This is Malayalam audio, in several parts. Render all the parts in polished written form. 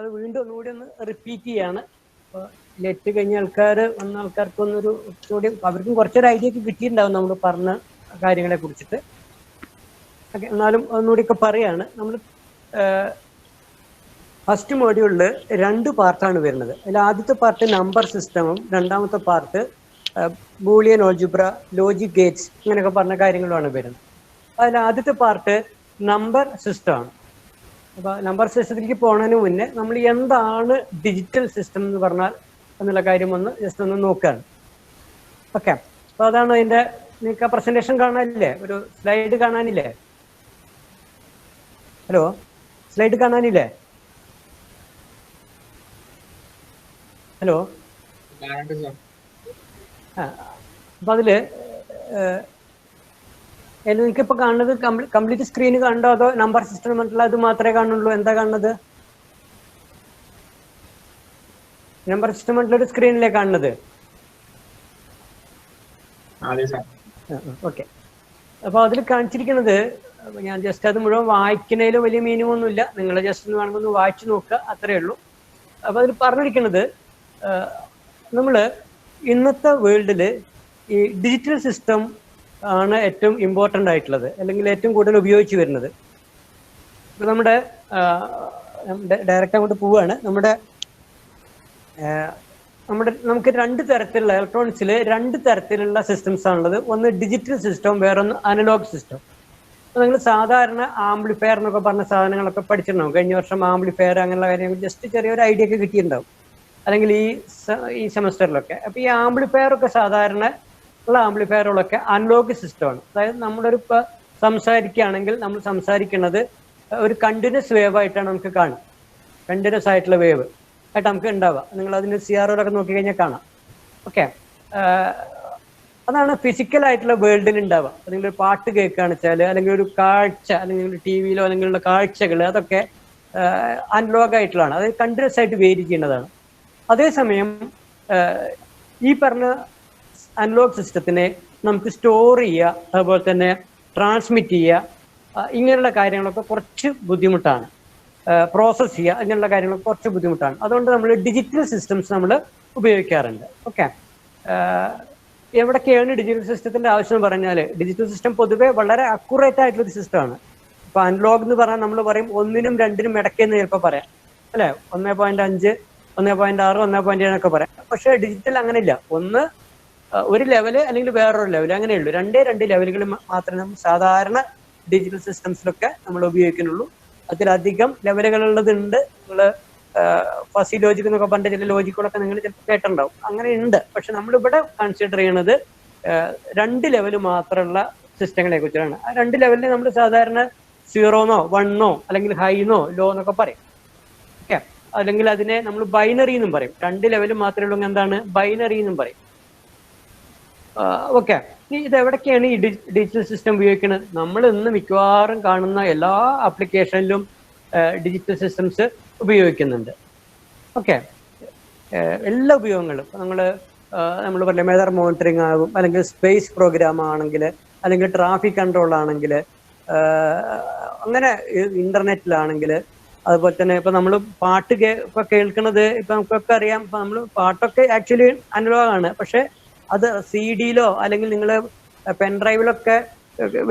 അത് വീണ്ടും ഒന്നുകൂടി ഒന്ന് റിപ്പീറ്റ് ചെയ്യാണ്. അപ്പോൾ ലെറ്റ് കഴിഞ്ഞ വന്ന ആൾക്കാർക്കൊന്നൊരു കൂടി അവർക്കും കുറച്ചൊരു ഐഡിയ ഒക്കെ കിട്ടിയിട്ടുണ്ടാവും നമ്മൾ പറഞ്ഞ കാര്യങ്ങളെ കുറിച്ചിട്ട്. ഓക്കെ, എന്നാലും ഒന്നുകൂടിയൊക്കെ പറയാണ്. നമ്മൾ ഫസ്റ്റ് മോഡ്യൂളിൽ 2 പാർട്ടാണ് വരുന്നത്. അതിൽ ആദ്യത്തെ പാർട്ട് നമ്പർ സിസ്റ്റമും രണ്ടാമത്തെ part Boolean algebra, logic Gates ഇങ്ങനെയൊക്കെ പറഞ്ഞ കാര്യങ്ങളുമാണ് വരുന്നത്. അതിൽ ആദ്യത്തെ പാർട്ട് നമ്പർ സിസ്റ്റമാണ്. അപ്പോൾ നമ്പർ സിസ്റ്റത്തിലേക്ക് പോകുന്നതിന് മുന്നേ നമ്മൾ എന്താണ് ഡിജിറ്റൽ സിസ്റ്റം എന്ന് പറഞ്ഞാൽ എന്നുള്ള കാര്യം ജസ്റ്റ് ഒന്ന് നോക്കുകയാണ്. ഓക്കെ, അപ്പോൾ അതാണ് അതിൻ്റെ. നിങ്ങൾക്ക് പ്രസന്റേഷൻ കാണാനില്ലേ? ഒരു സ്ലൈഡ് കാണാനില്ലേ? ഹലോ, സ്ലൈഡ് കാണാനില്ലേ? ഹലോ. അപ്പൊ അതില് നിങ്ങൾക്ക് ഇപ്പൊ കാണുന്നത് കംപ്ലീറ്റ് സ്ക്രീന് കണ്ടോ, അതോ നമ്പർ സിസ്റ്റം പറഞ്ഞിട്ടുള്ള അത് മാത്രമേ കാണുള്ളൂ? എന്താ കാണുന്നത്? നമ്പർ സിസ്റ്റം പറഞ്ഞിട്ടുള്ള ഒരു സ്ക്രീനിലേ കാണുന്നത്? ഓക്കെ, അപ്പൊ അതിൽ കാണിച്ചിരിക്കുന്നത് ഞാൻ ജസ്റ്റ് അത് മുഴുവൻ വായിക്കുന്നതിലും വലിയ മീനിങ് ഒന്നുമില്ല. നിങ്ങൾ ജസ്റ്റ് ഒന്ന് വേണമെങ്കിൽ ഒന്ന് വായിച്ചു നോക്കുക, അത്രയേ ഉള്ളൂ. അപ്പൊ അതിൽ പറഞ്ഞിരിക്കുന്നത് നമ്മള് ഇന്നത്തെ വേൾഡില് ഈ ഡിജിറ്റൽ സിസ്റ്റം ആണ് ഏറ്റവും ഇമ്പോർട്ടൻ്റ് ആയിട്ടുള്ളത്, അല്ലെങ്കിൽ ഏറ്റവും കൂടുതൽ ഉപയോഗിച്ച് വരുന്നത്. ഇപ്പൊ നമ്മുടെ ഡയറക്റ്റ് അങ്ങോട്ട് പോവുകയാണ്. നമുക്ക് 2 തരത്തിലുള്ള ഇലക്ട്രോണിക്സിൽ 2 തരത്തിലുള്ള സിസ്റ്റംസ് ആണുള്ളത്. ഒന്ന് ഡിജിറ്റൽ സിസ്റ്റം, വേറൊന്ന് അനലോഗ് സിസ്റ്റം. അപ്പൊ നിങ്ങൾ സാധാരണ ആംപ്ലിഫയർ എന്നൊക്കെ പറഞ്ഞ സാധനങ്ങളൊക്കെ പഠിച്ചിട്ടുണ്ടാവും. കഴിഞ്ഞ വർഷം ആംപ്ലിഫയർ അങ്ങനെയുള്ള കാര്യങ്ങൾ ജസ്റ്റ് ചെറിയൊരു ഐഡിയ ഒക്കെ കിട്ടിയിട്ടുണ്ടാവും, അല്ലെങ്കിൽ ഈ സെമസ്റ്ററിലൊക്കെ. അപ്പൊ ഈ ആംപ്ലിഫയർ ഒക്കെ സാധാരണ ഉള്ള ആംപ്ലിഫയറുകളൊക്കെ അനലോഗ് സിസ്റ്റമാണ്. അതായത് നമ്മളൊരു ഇപ്പോൾ സംസാരിക്കുകയാണെങ്കിൽ നമ്മൾ സംസാരിക്കുന്നത് ഒരു കണ്ടിന്യൂസ് വേവ് ആയിട്ടാണ് നമുക്ക് കാണും. കണ്ടിന്യൂസ് ആയിട്ടുള്ള വേവ് ആയിട്ട് നമുക്ക് ഉണ്ടാവുക. നിങ്ങൾ അതിന് CROയിലൊക്കെ നോക്കിക്കഴിഞ്ഞാൽ കാണാം. ഓക്കെ, അതാണ് ഫിസിക്കൽ ആയിട്ടുള്ള വേൾഡിൽ ഉണ്ടാവുക. അല്ലെങ്കിൽ ഒരു പാട്ട് കേൾക്കുകയാണെന്ന് വെച്ചാൽ, അല്ലെങ്കിൽ ഒരു കാഴ്ച, അല്ലെങ്കിൽ TV-യിലോ അല്ലെങ്കിലുള്ള കാഴ്ചകൾ, അതൊക്കെ അനലോഗ് ആയിട്ടുള്ളതാണ്. അത് കണ്ടിന്യൂസ് ആയിട്ട് വേരി ചെയ്യുന്നതാണ്. അതേസമയം ഈ പറഞ്ഞ അനലോഗ് സിസ്റ്റത്തിനെ നമുക്ക് സ്റ്റോർ ചെയ്യുക, അതുപോലെ തന്നെ ട്രാൻസ്മിറ്റ് ചെയ്യുക, ഇങ്ങനെയുള്ള കാര്യങ്ങളൊക്കെ കുറച്ച് ബുദ്ധിമുട്ടാണ്. പ്രോസസ്സ് ചെയ്യുക, ഇങ്ങനെയുള്ള കാര്യങ്ങളൊക്കെ കുറച്ച് ബുദ്ധിമുട്ടാണ്. അതുകൊണ്ട് നമ്മൾ ഡിജിറ്റൽ സിസ്റ്റംസ് നമ്മൾ ഉപയോഗിക്കാറുണ്ട്. ഓക്കെ, എവിടൊക്കെയാണ് ഡിജിറ്റൽ സിസ്റ്റത്തിന്റെ ആവശ്യം എന്ന് പറഞ്ഞാൽ, ഡിജിറ്റൽ സിസ്റ്റം പൊതുവെ വളരെ അക്യുറേറ്റ് ആയിട്ടുള്ളൊരു സിസ്റ്റമാണ്. ഇപ്പൊ അനലോഗ് എന്ന് പറഞ്ഞാൽ നമ്മൾ പറയും 1നും 2നും ഇടയ്ക്കെന്ന് ചിലപ്പോൾ പറയാം, അല്ലെ? 1.5, 1.6, 1.7 എന്നൊക്കെ പറയാം. പക്ഷെ ഡിജിറ്റൽ അങ്ങനെയില്ല. ഒന്ന് ഒരു ലെവല് അല്ലെങ്കിൽ വേറൊരു ലെവല്, അങ്ങനെയുള്ളൂ. 2 ലെവലുകൾ മാത്രമേ നമ്മൾ സാധാരണ ഡിജിറ്റൽ സിസ്റ്റംസിലൊക്കെ നമ്മൾ ഉപയോഗിക്കുന്നുള്ളൂ. അതിലധികം ലെവലുകളുള്ളതുണ്ട്. നിങ്ങൾ ഫസി ലോജിക് എന്നൊക്കെ പറഞ്ഞ ചില ലോജിക്കുകളൊക്കെ നിങ്ങൾ ചിലപ്പോൾ കേട്ടിട്ടുണ്ടാവും. അങ്ങനെ ഉണ്ട്. പക്ഷെ നമ്മളിവിടെ കൺസിഡർ ചെയ്യണത് 2 ലെവല് മാത്രമുള്ള സിസ്റ്റങ്ങളെ കുറിച്ചാണ്. ആ 2 ലെവലിൽ നമ്മൾ സാധാരണ 0-നോ 1-നോ അല്ലെങ്കിൽ ഹൈനോ ലോ എന്നൊക്കെ പറയും. ഓക്കെ, അല്ലെങ്കിൽ അതിനെ നമ്മൾ ബൈനറി എന്നും പറയും. 2 ലെവല് മാത്രമേ ഉള്ളൂ. എന്താണ് ബൈനറി എന്നും പറയും. ഓക്കെ, ഇത് എവിടൊക്കെയാണ് ഈ ഡിജിറ്റൽ സിസ്റ്റം ഉപയോഗിക്കുന്നത്? നമ്മൾ ഇന്ന് മിക്കവാറും കാണുന്ന എല്ലാ ആപ്ലിക്കേഷനിലും ഡിജിറ്റൽ സിസ്റ്റംസ് ഉപയോഗിക്കുന്നുണ്ട്. ഓക്കെ, എല്ലാ ഉപയോഗങ്ങളും നമ്മൾ പറഞ്ഞ വെതർ മോണിറ്ററിങ് ആകും, അല്ലെങ്കിൽ സ്പേസ് പ്രോഗ്രാം ആണെങ്കിൽ, അല്ലെങ്കിൽ ട്രാഫിക് കൺട്രോൾ ആണെങ്കിൽ, അങ്ങനെ ഇന്റർനെറ്റിലാണെങ്കിൽ, അതുപോലെ തന്നെ ഇപ്പൊ നമ്മൾ പാട്ട് ഇപ്പൊ കേൾക്കുന്നത് ഇപ്പൊ നമുക്കൊക്കെ അറിയാം. ഇപ്പൊ നമ്മൾ പാട്ടൊക്കെ ആക്ച്വലി അനലോഗ് ആണ്. പക്ഷെ അത് CD-യിലോ അല്ലെങ്കിൽ നിങ്ങൾ പെൻഡ്രൈവിലൊക്കെ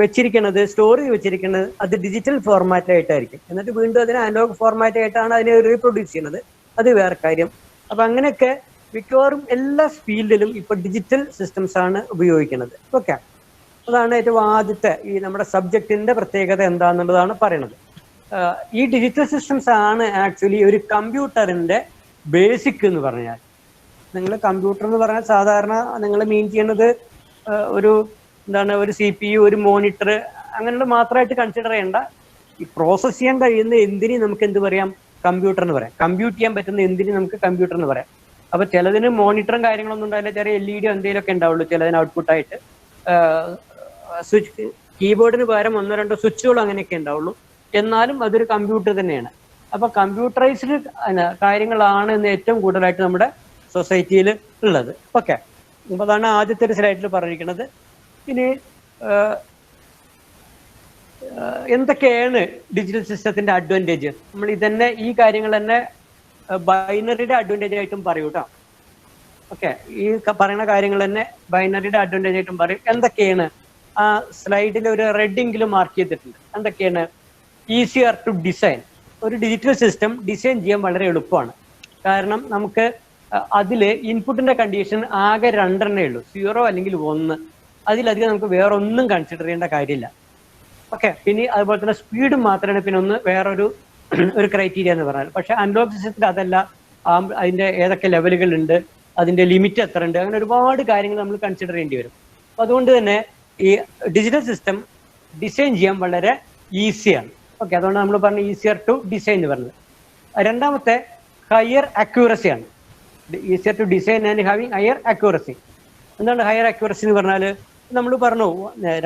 വെച്ചിരിക്കുന്നത്, സ്റ്റോർ ചെയ്ത് വെച്ചിരിക്കുന്നത് അത് ഡിജിറ്റൽ ഫോർമാറ്റായിട്ടായിരിക്കും. എന്നിട്ട് വീണ്ടും അതിന് അനലോഗ് ഫോർമാറ്റ് ആയിട്ടാണ് അതിനെ റീപ്രൊഡ്യൂസ് ചെയ്യുന്നത്. അത് വേറെ കാര്യം. അപ്പൊ അങ്ങനെയൊക്കെ മിക്കവാറും എല്ലാ ഫീൽഡിലും ഇപ്പൊ ഡിജിറ്റൽ സിസ്റ്റംസ് ആണ് ഉപയോഗിക്കുന്നത്. ഓക്കെ, അതാണ് ഏറ്റവും ആദ്യത്തെ ഈ നമ്മുടെ സബ്ജക്റ്റിന്റെ പ്രത്യേകത എന്താണെന്നുള്ളതാണ് പറയുന്നത്. ഈ ഡിജിറ്റൽ സിസ്റ്റംസ് ആണ് ആക്ച്വലി ഒരു കമ്പ്യൂട്ടറിന്റെ ബേസിക് എന്ന് പറഞ്ഞാൽ. നിങ്ങൾ കമ്പ്യൂട്ടർ എന്ന് പറഞ്ഞാൽ സാധാരണ നിങ്ങൾ മീൻ ചെയ്യുന്നത് ഒരു CPU, ഒരു മോണിറ്റർ, അങ്ങനെയുള്ള മാത്രമായിട്ട് കൺസിഡർ ചെയ്യേണ്ട. ഈ പ്രോസസ് ചെയ്യാൻ കഴിയുന്ന എന്തിനും നമുക്ക് എന്ത് പറയാം? കമ്പ്യൂട്ടർ എന്ന് പറയാം. കമ്പ്യൂട്ട് ചെയ്യാൻ പറ്റുന്ന എന്തിനും നമുക്ക് കമ്പ്യൂട്ടർ എന്ന് പറയാം. അപ്പൊ ചിലതിന് മോണിറ്ററും കാര്യങ്ങളൊന്നും ഉണ്ടാവില്ല, ചെറിയ LED എന്തെങ്കിലുമൊക്കെ ഉണ്ടാവുള്ളൂ ചിലതിന് ഔട്ട്പുട്ടായിട്ട്. സ്വിച്ച് കീബോർഡിന് പകരം 1-2 സ്വിച്ചുകൾ അങ്ങനെയൊക്കെ ഉണ്ടാവുള്ളൂ. എന്നാലും അതൊരു കമ്പ്യൂട്ടർ തന്നെയാണ്. അപ്പൊ കമ്പ്യൂട്ടറൈസ്ഡ് കാര്യങ്ങളാണ് ഇന്ന് ഏറ്റവും കൂടുതലായിട്ട് നമ്മുടെ സൊസൈറ്റിയിൽ ഉള്ളത്. ഓക്കെ, അപ്പൊ അതാണ് ആദ്യത്തെ ഒരു സ്ലൈഡിൽ പറഞ്ഞിരിക്കുന്നത്. ഇനി എന്തൊക്കെയാണ് ഡിജിറ്റൽ സിസ്റ്റത്തിന്റെ അഡ്വാൻറ്റേജ്? നമ്മൾ ഈ കാര്യങ്ങൾ തന്നെ ബൈനറിയുടെ അഡ്വാൻറ്റേജ് ആയിട്ടും പറയൂ കേട്ടോ. ഓക്കെ, ഈ പറയുന്ന കാര്യങ്ങൾ തന്നെ ബൈനറിയുടെ അഡ്വാൻറ്റേജ് ആയിട്ടും പറയും. എന്തൊക്കെയാണ് ആ സ്ലൈഡിൽ ഒരു റെഡെങ്കിലും മാർക്ക് ചെയ്തിട്ടുണ്ട്. എന്തൊക്കെയാണ്? Easier to design. ഒരു ഡിജിറ്റൽ സിസ്റ്റം ഡിസൈൻ ചെയ്യാൻ വളരെ എളുപ്പമാണ്. കാരണം നമുക്ക് അതിൽ ഇൻപുട്ടിന്റെ കണ്ടീഷൻ ആകെ 2 ഉള്ളൂ, 0 അല്ലെങ്കിൽ 1. അതിലധികം നമുക്ക് വേറെ ഒന്നും കൺസിഡർ ചെയ്യേണ്ട കാര്യമില്ല. ഓക്കെ, പിന്നെ അതുപോലെ തന്നെ സ്പീഡ് മാത്രമാണ് പിന്നെ ഒന്ന് വേറൊരു ക്രൈറ്റീരിയ എന്ന് പറഞ്ഞാൽ. പക്ഷെ അനലോഗ് സിസ്റ്റത്തിൽ അതല്ല. അതിന്റെ ഏതൊക്കെ ലെവലുകൾ ഉണ്ട്, അതിന്റെ ലിമിറ്റ് എത്ര ഉണ്ട്, അങ്ങനെ ഒരുപാട് കാര്യങ്ങൾ നമ്മൾ കൺസിഡർ ചെയ്യേണ്ടി വരും. അപ്പൊ അതുകൊണ്ട് തന്നെ ഈ ഡിജിറ്റൽ സിസ്റ്റം ഡിസൈൻ ചെയ്യാൻ വളരെ ഈസിയാണ്. ഓക്കെ, അതുകൊണ്ട് നമ്മൾ പറഞ്ഞ ഈസിയർ ടു ഡിസൈൻ എന്ന് പറഞ്ഞത്. രണ്ടാമത്തെ ഹയർ അക്യൂറസി ആണ്. Easier to design and having higher accuracy. എന്താണ് ഹയർ അക്യൂറസി എന്ന് പറഞ്ഞാൽ? നമ്മൾ പറഞ്ഞു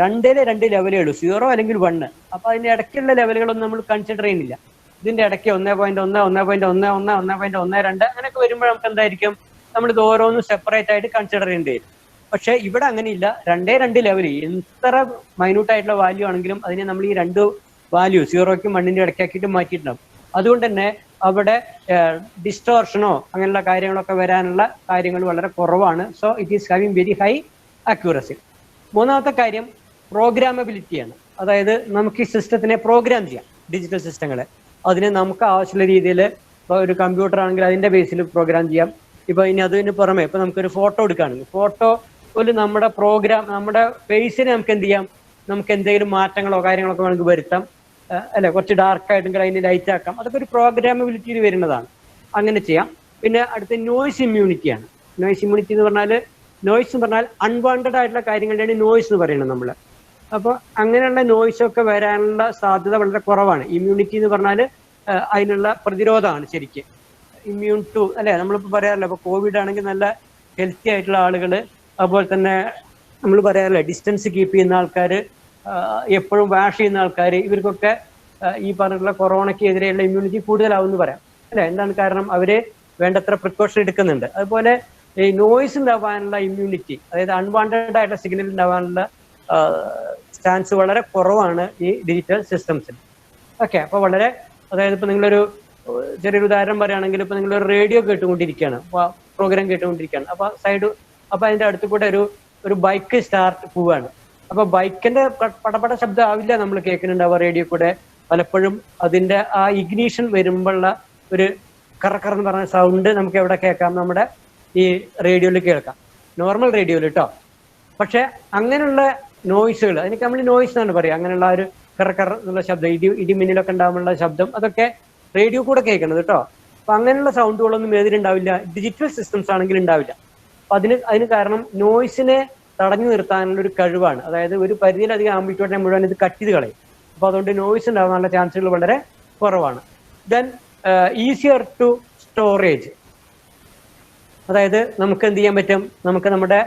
2 ലെവലേ ഉള്ളൂ, 0 അല്ലെങ്കിൽ 1. അപ്പൊ അതിന്റെ ഇടയ്ക്കുള്ള ലെവലുകളൊന്നും നമ്മൾ കൺസിഡർ ചെയ്യുന്നില്ല. ഇതിന്റെ ഇടയ്ക്ക് 1.1, 1.11, 1.12 അങ്ങനെയൊക്കെ വരുമ്പോൾ നമുക്ക് എന്തായിരിക്കും, നമ്മളിത് ഓരോന്നും സെപ്പറേറ്റ് ആയിട്ട് കൺസിഡർ ചെയ്യേണ്ടി വരും. പക്ഷെ ഇവിടെ അങ്ങനെയില്ല. 2 ലെവൽ, എത്ര മൈന്യൂട്ട് ആയിട്ടുള്ള വാല്യൂ ആണെങ്കിലും അതിനെ നമ്മൾ ഈ 2 വാല്യൂ 0ക്കും 1ന്റെ ഇടയ്ക്കാക്കിയിട്ട് മാറ്റിയിട്ടുണ്ടാവും. അതുകൊണ്ട് തന്നെ അവിടെ ഡിസ്റ്റോർഷനോ അങ്ങനെയുള്ള കാര്യങ്ങളൊക്കെ വരാനുള്ള കാര്യങ്ങൾ വളരെ കുറവാണ്. So it is having very high accuracy. മൂന്നാമത്തെ കാര്യം പ്രോഗ്രാമബിലിറ്റിയാണ്. അതായത് നമുക്ക് ഈ സിസ്റ്റത്തിനെ പ്രോഗ്രാം ചെയ്യാം, ഡിജിറ്റൽ സിസ്റ്റങ്ങളെ. അതിനെ നമുക്ക് ആവശ്യമുള്ള രീതിയിൽ, ഇപ്പോൾ ഒരു കമ്പ്യൂട്ടർ ആണെങ്കിൽ അതിന്റെ ബേസിൽ പ്രോഗ്രാം ചെയ്യാം. ഇപ്പൊ ഇനി അതിന് പുറമെ ഇപ്പൊ നമുക്കൊരു ഫോട്ടോ എടുക്കുകയാണെങ്കിൽ ഫോട്ടോ ഒരു നമ്മുടെ പ്രോഗ്രാം, നമ്മുടെ ഫേസിനെ നമുക്ക് എന്ത് ചെയ്യാം, നമുക്ക് എന്തെങ്കിലും മാറ്റങ്ങളോ കാര്യങ്ങളൊക്കെ നമുക്ക് വരുത്താം. അല്ലെ, കുറച്ച് ഡാർക്ക് ആയിട്ടെങ്കിൽ അതിന് ലൈറ്റ് ആക്കാം. അതൊക്കെ ഒരു പ്രോഗ്രാമബിലിറ്റിയിൽ വരുന്നതാണ്. അങ്ങനെ ചെയ്യാം. പിന്നെ അടുത്ത നോയ്സ് ഇമ്മ്യൂണിറ്റിയാണ്. നോയ്സ് ഇമ്മ്യൂണിറ്റി എന്ന് പറഞ്ഞാൽ, നോയ്സ് എന്ന് പറഞ്ഞാൽ അൺവാണ്ടഡ് ആയിട്ടുള്ള കാര്യങ്ങളുടെയാണ് നോയ്സ് എന്ന് പറയുന്നത് നമ്മൾ. അപ്പോൾ അങ്ങനെയുള്ള നോയ്സ് ഒക്കെ വരാനുള്ള സാധ്യത വളരെ കുറവാണ്. ഇമ്മ്യൂണിറ്റി എന്ന് പറഞ്ഞാൽ അതിനുള്ള പ്രതിരോധമാണ് ശരിക്കും. ഇമ്മ്യൂൺ ടു അല്ലെ, നമ്മളിപ്പോൾ പറയാറില്ല, ഇപ്പോൾ കോവിഡ് ആണെങ്കിൽ നല്ല ഹെൽത്തി ആയിട്ടുള്ള ആളുകൾ, അതുപോലെ തന്നെ നമ്മൾ പറയാറില്ല ഡിസ്റ്റൻസ് കീപ്പ് ചെയ്യുന്ന ആൾക്കാർ, എപ്പോഴും വാഷ് ചെയ്യുന്ന ആൾക്കാർ, ഇവർക്കൊക്കെ ഈ പറഞ്ഞിട്ടുള്ള കൊറോണയ്ക്ക് എതിരെയുള്ള ഇമ്മ്യൂണിറ്റി കൂടുതലാവുമെന്ന് പറയാം അല്ലെ. എന്താണ് കാരണം? അവര് വേണ്ടത്ര പ്രിക്കോഷൻ എടുക്കുന്നുണ്ട്. അതുപോലെ ഈ നോയ്സ് ഉണ്ടാവാനുള്ള ഇമ്മ്യൂണിറ്റി, അതായത് അൺവാണ്ടഡ് ആയിട്ടുള്ള സിഗ്നൽ ഉണ്ടാവാനുള്ള ചാൻസ് വളരെ കുറവാണ് ഈ ഡിജിറ്റൽ സിസ്റ്റംസിൽ. ഓക്കെ, അപ്പൊ വളരെ, അതായത് ഇപ്പൊ നിങ്ങളൊരു ചെറിയൊരു ഉദാഹരണം പറയുകയാണെങ്കിൽ, ഇപ്പൊ നിങ്ങളൊരു റേഡിയോ കേട്ടുകൊണ്ടിരിക്കുകയാണ്, പ്രോഗ്രാം കേട്ടുകൊണ്ടിരിക്കുകയാണ്. അപ്പൊ അതിന്റെ അടുത്ത് കൂടെ ഒരു ബൈക്ക് സ്റ്റാർട്ട് പോവുകയാണ്. അപ്പൊ ബൈക്കിന്റെ പടപട ശബ്ദം ആവില്ല നമ്മൾ കേൾക്കുന്നുണ്ടാവുക റേഡിയോ കൂടെ. പലപ്പോഴും അതിന്റെ ആ ഇഗ്നീഷൻ വരുമ്പോഴുള്ള ഒരു കറന്ന് പറഞ്ഞ സൗണ്ട് നമുക്ക് എവിടെ കേൾക്കാം? നമ്മുടെ ഈ റേഡിയോയിൽ കേൾക്കാം, നോർമൽ റേഡിയോയിൽ കേട്ടോ. പക്ഷെ അങ്ങനെയുള്ള നോയ്സുകൾ, അതിനൊക്കെ നമ്മൾ നോയ്സ് എന്നാണ് പറയുക. അങ്ങനെയുള്ള ഒരു കറ എന്നുള്ള ശബ്ദം, ഇടിമിന്നലൊക്കെ ഉണ്ടാകുമ്പോഴുള്ള ശബ്ദം, അതൊക്കെ റേഡിയോ കൂടെ കേൾക്കുന്നത് കേട്ടോ. അപ്പൊ അങ്ങനെയുള്ള സൗണ്ടുകളൊന്നും ഏതിലുണ്ടാവില്ല, ഡിജിറ്റൽ സിസ്റ്റംസ് ആണെങ്കിൽ ഉണ്ടാവില്ല. അപ്പൊ അതിന് കാരണം നോയ്സിനെ തടഞ്ഞു നിർത്താനുള്ള ഒരു കഴിവാണ്. അതായത് ഒരു പരിധിയിലധികം ആംപ്ലിറ്റ്യൂഡിനെ മുഴുവൻ ഇത് കട്ട് ചെയ്ത് കളയും. അപ്പൊ അതുകൊണ്ട് നോയ്സ് ഉണ്ടാകാനുള്ള ചാൻസുകൾ വളരെ കുറവാണ്. Then easier to storage. അതായത് നമുക്ക് എന്ത് ചെയ്യാൻ പറ്റും, നമുക്ക് നമ്മുടെ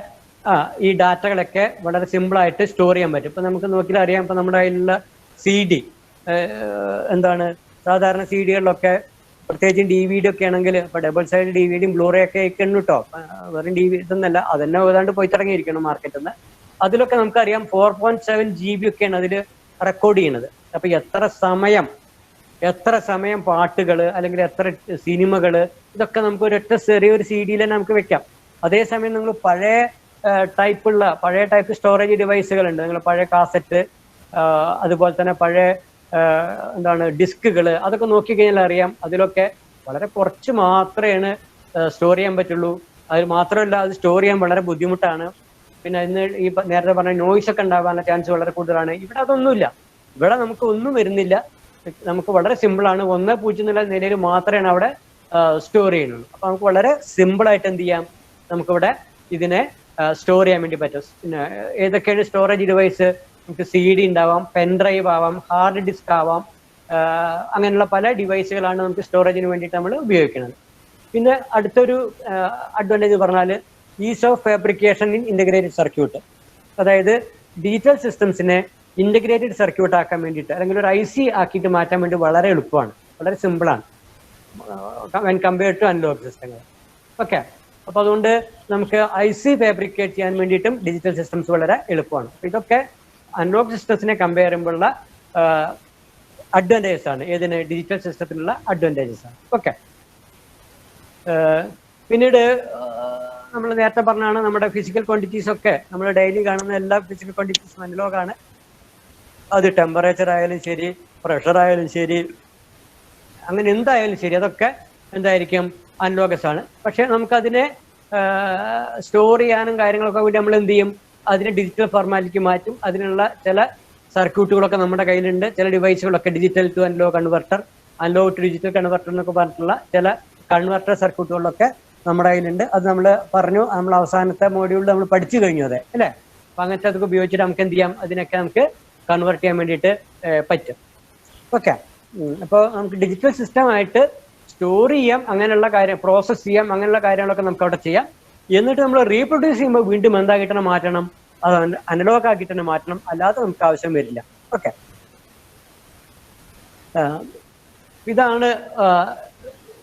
ഈ ഡാറ്റകളൊക്കെ വളരെ സിമ്പിളായിട്ട് സ്റ്റോർ ചെയ്യാൻ പറ്റും. ഇപ്പൊ നമുക്ക് നോക്കിയാൽ അറിയാം, ഇപ്പൊ നമ്മുടെ കയ്യിലുള്ള CD, എന്താണ് സാധാരണ CD-കളിലൊക്കെ, പ്രത്യേകിച്ചും DVD ഒക്കെ ആണെങ്കിൽ, ഇപ്പൊ ഡബിൾ സൈഡ് DVD ബ്ലൂറേ ഒക്കെ ആയിക്കുന്നു കേട്ടോ. വെറും DVD ഇതൊന്നല്ല, അതന്നെ ഏതാണ്ട് പോയി തുടങ്ങിയിരിക്കണം മാർക്കറ്റിൽ നിന്ന്. അതിലൊക്കെ നമുക്കറിയാം 4.7 GB ഒക്കെയാണ് അതിൽ റെക്കോർഡ് ചെയ്യുന്നത്. അപ്പൊ എത്ര സമയം പാട്ടുകൾ അല്ലെങ്കിൽ എത്ര സിനിമകൾ, ഇതൊക്കെ നമുക്ക് ഒരൊറ്റ ചെറിയൊരു CD-യിൽ തന്നെ നമുക്ക് വെക്കാം. അതേസമയം നിങ്ങൾ പഴയ ടൈപ്പ് സ്റ്റോറേജ് ഡിവൈസുകൾ ഉണ്ട്. നിങ്ങൾ പഴയ കാസറ്റ്, അതുപോലെ തന്നെ പഴയ ഡിസ്കുകൾ, അതൊക്കെ നോക്കിക്കഴിഞ്ഞാൽ അറിയാം അതിലൊക്കെ വളരെ കുറച്ച് മാത്രമേ സ്റ്റോർ ചെയ്യാൻ പറ്റുള്ളൂ. അത് മാത്രമല്ല, അത് സ്റ്റോർ ചെയ്യാൻ വളരെ ബുദ്ധിമുട്ടാണ്. പിന്നെ ഇന്ന് ഈ നേരത്തെ പറഞ്ഞ നോയ്സ് ഒക്കെ ഉണ്ടാകാനുള്ള ചാൻസ് വളരെ കൂടുതലാണ്. ഇവിടെ അതൊന്നുമില്ല. ഇവിടെ നമുക്ക് ഒന്നും വരുന്നില്ല. നമുക്ക് വളരെ സിമ്പിളാണ്. 1.0 എന്നുള്ള നിലയിൽ മാത്രമേ അവിടെ സ്റ്റോർ ചെയ്യുന്നുള്ളൂ. അപ്പൊ നമുക്ക് വളരെ സിമ്പിളായിട്ട് എന്ത് ചെയ്യാം, നമുക്കിവിടെ ഇതിനെ സ്റ്റോർ ചെയ്യാൻ വേണ്ടി പറ്റും. പിന്നെ ഏതൊക്കെയാണ് സ്റ്റോറേജ് ഡിവൈസ്? നമുക്ക് CD ഉണ്ടാവാം, പെൻഡ്രൈവ് ആവാം, ഹാർഡ് ഡിസ്ക് ആവാം. അങ്ങനെയുള്ള പല ഡിവൈസുകളാണ് നമുക്ക് സ്റ്റോറേജിന് വേണ്ടിയിട്ട് നമ്മൾ ഉപയോഗിക്കുന്നത്. പിന്നെ അടുത്തൊരു അഡ്വാൻറ്റേജ് പറഞ്ഞാൽ is of fabrication in integrated circuit. അതായത് ഡിജിറ്റൽ സിസ്റ്റംസിനെ ഇൻ്റഗ്രേറ്റഡ് സർക്യൂട്ട് ആക്കാൻ വേണ്ടിയിട്ട്, അല്ലെങ്കിൽ ഒരു IC ആക്കിയിട്ട് മാറ്റാൻ വേണ്ടി വളരെ എളുപ്പമാണ്, വളരെ സിമ്പിളാണ് വെൻ കമ്പയർഡ് ടു അനലോഗ് സിസ്റ്റങ്ങൾ. ഓക്കെ, അപ്പൊ അതുകൊണ്ട് നമുക്ക് IC ഫാബ്രിക്കേറ്റ് ചെയ്യാൻ വേണ്ടിയിട്ടും ഡിജിറ്റൽ സിസ്റ്റംസ് വളരെ എളുപ്പമാണ്. ഇതൊക്കെ അനലോഗ് സിസ്റ്റംസിനെ കമ്പയർ ചെയ്യുമ്പോഴുള്ള അഡ്വാൻറ്റേജസ് ആണ്. ഏതിന്? ഡിജിറ്റൽ സിസ്റ്റത്തിനുള്ള അഡ്വാൻറ്റേജസ് ആണ്. ഓക്കെ, പിന്നീട് നമ്മൾ നേരത്തെ പറഞ്ഞാണ് നമ്മുടെ ഫിസിക്കൽ ക്വാണ്ടിറ്റീസ് ഒക്കെ നമ്മൾ ഡെയിലി കാണുന്ന എല്ലാ ഫിസിക്കൽ ക്വാണ്ടിറ്റീസും അനലോഗാണ്. അത് ടെമ്പറേച്ചർ ആയാലും ശരി, പ്രഷർ ആയാലും ശരി, അങ്ങനെ എന്തായാലും ശരി, അതൊക്കെ എന്തായിരിക്കും അനലോഗസ് ആണ്. പക്ഷെ നമുക്കതിനെ സ്റ്റോർ ചെയ്യാനും കാര്യങ്ങളൊക്കെ വേണ്ടി നമ്മൾ എന്ത് ചെയ്യും, അതിനെ ഡിജിറ്റൽ ഫോർമാറ്റിലേക്ക് മാറ്റും. അതിനുള്ള ചില സർക്യൂട്ടുകളൊക്കെ നമ്മുടെ കയ്യിലുണ്ട്. ചില ഡിവൈസുകളൊക്കെ digital to analog converter, analog to digital converter എന്നൊക്കെ പറഞ്ഞിട്ടുള്ള ചില കൺവെർട്ടർ സർക്യൂട്ടുകളൊക്കെ നമ്മുടെ കയ്യിലുണ്ട്. അത് നമ്മൾ പറഞ്ഞു, നമ്മൾ അവസാനത്തെ മോഡ്യൂളിൽ നമ്മൾ പഠിച്ചു കഴിഞ്ഞു അതെ അല്ലേ. അപ്പൊ അങ്ങനത്തെ അതൊക്കെ ഉപയോഗിച്ചിട്ട് നമുക്ക് എന്ത് ചെയ്യാം, അതിനൊക്കെ നമുക്ക് കൺവേർട്ട് ചെയ്യാൻ വേണ്ടിയിട്ട് പറ്റും. ഓക്കെ, അപ്പോൾ നമുക്ക് ഡിജിറ്റൽ സിസ്റ്റം ആയിട്ട് സ്റ്റോർ ചെയ്യാം, അങ്ങനെയുള്ള കാര്യം പ്രോസസ്സ് ചെയ്യാം, അങ്ങനെയുള്ള കാര്യങ്ങളൊക്കെ നമുക്ക് അവിടെ ചെയ്യാം. എന്നിട്ട് നമ്മൾ റീപ്രൊഡ്യൂസ് ചെയ്യുമ്പോൾ വീണ്ടും എന്താക്കിയിട്ട് തന്നെ മാറ്റണം, അത് അനലോഗ് ആക്കിയിട്ട് തന്നെ മാറ്റണം, അല്ലാതെ നമുക്ക് ആവശ്യം വരില്ല. ഓക്കെ, ഇതാണ്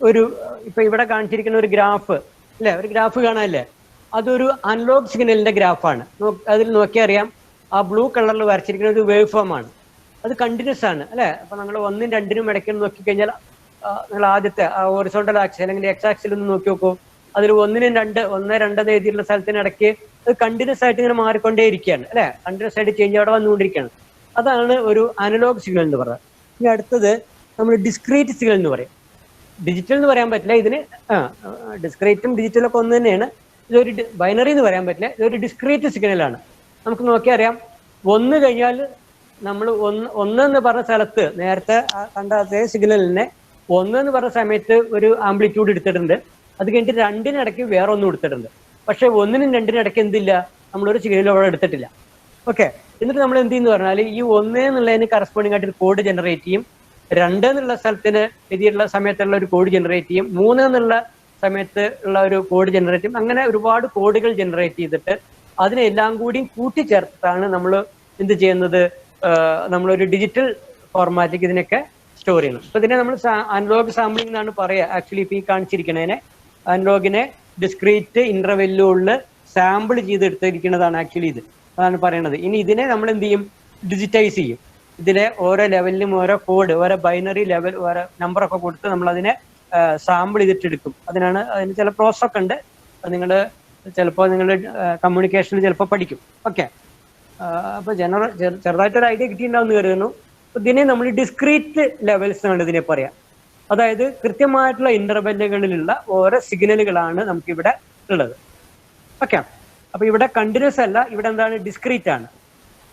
ഒരു ഇപ്പൊ ഇവിടെ കാണിച്ചിരിക്കുന്ന ഒരു ഗ്രാഫ് അല്ലെ, ഒരു ഗ്രാഫ് കാണാനല്ലേ, അതൊരു അനലോഗ് സിഗ്നലിന്റെ ഗ്രാഫാണ്. അതിൽ നോക്കിയാൽ അറിയാം, ആ ബ്ലൂ കളറിൽ വരച്ചിരിക്കുന്ന ഒരു വേവ് ഫോം ആണ്. അത് കണ്ടിന്യൂസ് ആണ് അല്ലെ. അപ്പൊ നിങ്ങൾ 1 ഉം 2 ഉം ഇടയ്ക്ക് നോക്കിക്കഴിഞ്ഞാൽ നിങ്ങൾ ആദ്യത്തെ ഹൊറിസോണ്ടൽ ആക്സിൽ അല്ലെങ്കിൽ എക്സ് ആക്സിൽ ഒന്ന് നോക്കി നോക്കൂ. അതിൽ 1 ഉം 2, 1, 2 എഴുതിയുള്ള സ്ഥലത്തിനിടയ്ക്ക് അത് കണ്ടിന്യൂസ് ആയിട്ട് ഇങ്ങനെ മാറിക്കൊണ്ടേ ഇരിക്കുകയാണ് അല്ലെ. കണ്ടിന്യൂസ് ആയിട്ട് ചേഞ്ച് അവിടെ വന്നുകൊണ്ടിരിക്കുകയാണ്. അതാണ് ഒരു അനലോഗ് സിഗ്നൽ എന്ന് പറയുന്നത്. ഇനി അടുത്തത് നമ്മൾ ഡിസ്ക്രീറ്റ് സിഗ്നൽ എന്ന് പറയും. ഡിജിറ്റൽ എന്ന് പറയാൻ പറ്റില്ല ഇതിന്, ഡിസ്ക്രീറ്റും ഡിജിറ്റലും ഒക്കെ ഒന്ന് തന്നെയാണ്. ഇതൊരു ബൈനറി എന്ന് പറയാൻ പറ്റില്ല, ഇതൊരു ഡിസ്ക്രീറ്റ് സിഗ്നലാണ്. നമുക്ക് നോക്കിയാൽ അറിയാം, 1 കഴിഞ്ഞാൽ നമ്മൾ 1 എന്ന് പറഞ്ഞ സ്ഥലത്ത് നേരത്തെ കണ്ട അതേ സിഗ്നലിനെ 1 എന്ന് പറഞ്ഞ സമയത്ത് ഒരു ആംപ്ലിറ്റ്യൂഡ് എടുത്തിട്ടുണ്ട്. അത് കഴിഞ്ഞിട്ട് 2 ഇടയ്ക്ക് വേറെ ഒന്നും എടുത്തിട്ടുണ്ട്. പക്ഷെ 1 നും 2 ഇടയ്ക്ക് എന്തില്ല, നമ്മളൊരു സിഗ്നലും അവിടെ എടുത്തിട്ടില്ല. ഓക്കെ, എന്നിട്ട് നമ്മൾ എന്ത് ചെയ്യുന്നു പറഞ്ഞാൽ ഈ 1 എന്നുള്ളതിന് കറസ്പോണ്ടിങ് ആയിട്ട് ഒരു കോഡ് ജനറേറ്റ് ചെയ്യും, 2 എന്നുള്ള സ്ഥലത്തിന് എഴുതിയിട്ടുള്ള സമയത്തുള്ള ഒരു കോഡ് ജനറേറ്റ് ചെയ്യും, 3 എന്നുള്ള സമയത്ത് ഉള്ള ഒരു കോഡ് ജനറേറ്റ് ചെയ്യും. അങ്ങനെ ഒരുപാട് കോഡുകൾ ജനറേറ്റ് ചെയ്തിട്ട് അതിനെല്ലാം കൂടി കൂട്ടിച്ചേർത്താണ് നമ്മൾ എന്ത് ചെയ്യുന്നത്, നമ്മളൊരു ഡിജിറ്റൽ ഫോർമാറ്റിലേക്ക് ഇതിനൊക്കെ സ്റ്റോർ ചെയ്യണം. അപ്പൊ ഇതിനെ നമ്മൾ അനലോഗ് സാമ്പിളിംഗ് എന്നാണ് പറയുക. ആക്ച്വലി ഇപ്പൊ ഈ കാണിച്ചിരിക്കുന്നതിനെ അനലോഗിനെ ഡിസ്ക്രീറ്റ് ഇന്റർവെല്ലുകളിൽ സാമ്പിൾ ചെയ്തെടുത്തിരിക്കുന്നതാണ് ആക്ച്വലി ഇത്, അതാണ് പറയുന്നത്. ഇനി ഇതിനെ നമ്മൾ എന്ത് ചെയ്യും, ഡിജിറ്റൈസ് ചെയ്യും. ഇതിലെ ഓരോ ലെവലിലും ഓരോ കോഡ്, ഓരോ ബൈനറി ലെവൽ, ഓരോ നമ്പറൊക്കെ കൊടുത്ത് നമ്മൾ അതിനെ സാമ്പിൾ ചെയ്തിട്ടെടുക്കും. അതിന് ചില പ്രോസസ് ഒക്കെ ഉണ്ട്. നിങ്ങൾ ചിലപ്പോൾ നിങ്ങൾ കമ്മ്യൂണിക്കേഷനിൽ ചിലപ്പോൾ പഠിക്കും. ഓക്കെ, അപ്പൊ ചെറുതായിട്ടൊരു ഐഡിയ കിട്ടിയിട്ടുണ്ടാവുമെന്ന് കരുതുന്നു. ഇതിനെ നമ്മൾ ഡിസ്ക്രീറ്റ് ലെവൽസ് എന്നാണ് ഇതിനെ പറയാം. അതായത് കൃത്യമായിട്ടുള്ള ഇന്റർവെല്ലുകളിലുള്ള ഓരോ സിഗ്നലുകളാണ് നമുക്കിവിടെ ഉള്ളത്. ഓക്കെ, അപ്പൊ ഇവിടെ കണ്ടിന്യൂസ് അല്ല, ഇവിടെ എന്താണ്, ഡിസ്ക്രീറ്റ് ആണ്.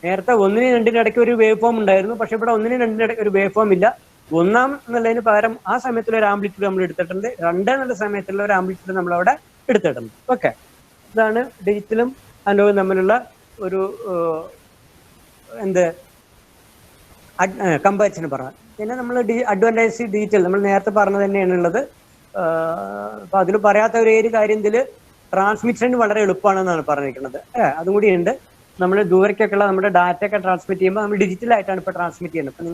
നേരത്തെ 1 നും 2 നും ഇടയ്ക്ക് ഒരു വേവ് ഫോം ഉണ്ടായിരുന്നു. പക്ഷെ ഇവിടെ 1 നും 2 നും ഇടയ്ക്ക് ഒരു വേവ് ഫോം ഇല്ല. 1 എന്നുള്ളതിന് പകരം ആ സമയത്തുള്ള ഒരു ആംപ്ലിറ്റ്യൂഡ് നമ്മൾ എടുത്തിട്ടുണ്ട്, 2 എന്നുള്ള സമയത്തുള്ള ഒരു ആംപ്ലിറ്റ്യൂഡ് നമ്മൾ അവിടെ എടുത്തിട്ടുണ്ട്. ഓക്കെ, ഇതാണ് ഡിജിറ്റലും അനലോഗും തമ്മിലുള്ള ഒരു കമ്പാരിസൺ പറഞ്ഞത്. പിന്നെ നമ്മൾ അഡ്വാൻറ്റേജ് ഡിജിറ്റൽ നമ്മൾ നേരത്തെ പറഞ്ഞത് തന്നെയാണുള്ളത്. അപ്പൊ അതിൽ പറയാത്ത ഒരു കാര്യം ഇതിൽ ട്രാൻസ്മിഷൻ വളരെ എളുപ്പമാണെന്നാണ് പറഞ്ഞിരിക്കുന്നത്. അതും കൂടി ഉണ്ട്. നമ്മൾ ദൂരക്കൊക്കെയുള്ള നമ്മുടെ ഡാറ്റ ഒക്കെ ട്രാൻസ്മിറ്റ് ചെയ്യുമ്പോൾ നമ്മൾ ഡിജിറ്റലായിട്ടാണ് ഇപ്പോൾ ട്രാൻസ്മിറ്റ് ചെയ്യുന്നത്. ഇപ്പം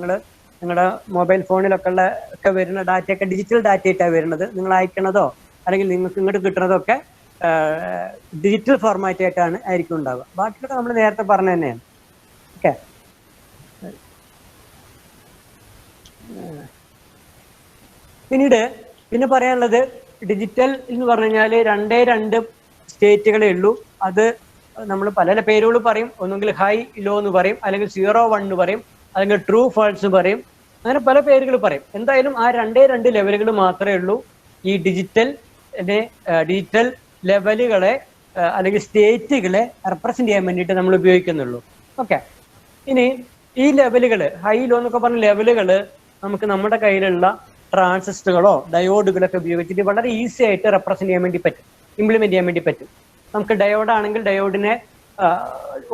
നിങ്ങളുടെ മൊബൈൽ ഫോണിലൊക്കെ വരുന്ന ഡാറ്റയൊക്കെ ഡിജിറ്റൽ ഡാറ്റ ആയിട്ടാണ് വരുന്നത്. നിങ്ങൾ അയക്കണതോ അല്ലെങ്കിൽ നിങ്ങൾക്ക് ഇങ്ങോട്ട് കിട്ടുന്നതോ ഒക്കെ ഡിജിറ്റൽ ഫോർമാറ്റ് ആയിരിക്കും ഉണ്ടാവുക. ബാക്കിയൊക്കെ നമ്മൾ നേരത്തെ പറഞ്ഞ തന്നെയാണ്. ഓക്കെ, പിന്നെ പറയാനുള്ളത് ഡിജിറ്റൽ എന്ന് പറഞ്ഞു കഴിഞ്ഞാൽ 2 സ്റ്റേറ്റുകളേ ഉള്ളൂ. അത് നമ്മൾ പല പേരുകൾ പറയും. ഒന്നുകിൽ ഹൈ ലോ എന്ന് പറയും, അല്ലെങ്കിൽ 0, 1 എന്ന് പറയും, അല്ലെങ്കിൽ ട്രൂ ഫാൾസ് എന്ന് പറയും. അങ്ങനെ പല പേരുകൾ പറയും. എന്തായാലും ആ 2 ലെവലുകൾ മാത്രമേ ഉള്ളൂ ഈ ഡിജിറ്റൽ ലെവലുകളെ അല്ലെങ്കിൽ സ്റ്റേറ്റുകളെ റെപ്രസെന്റ് ചെയ്യാൻ വേണ്ടിയിട്ട് നമ്മൾ ഉപയോഗിക്കുന്നുള്ളൂ. ഓക്കെ, ഇനി ഈ ലെവലുകൾ ഹൈ ലോ എന്നൊക്കെ പറഞ്ഞ ലെവലുകൾ നമുക്ക് നമ്മുടെ കയ്യിലുള്ള ട്രാൻസിസ്റ്ററുകളോ ഡയോഡുകളൊക്കെ ഉപയോഗിച്ചിട്ട് വളരെ ഈസി ആയിട്ട് റെപ്രസെന്റ് ചെയ്യാൻ വേണ്ടി പറ്റും, ഇംപ്ലിമെന്റ് ചെയ്യാൻ വേണ്ടി പറ്റും. നമുക്ക് ഡയോഡാണെങ്കിൽ ഡയോഡിനെ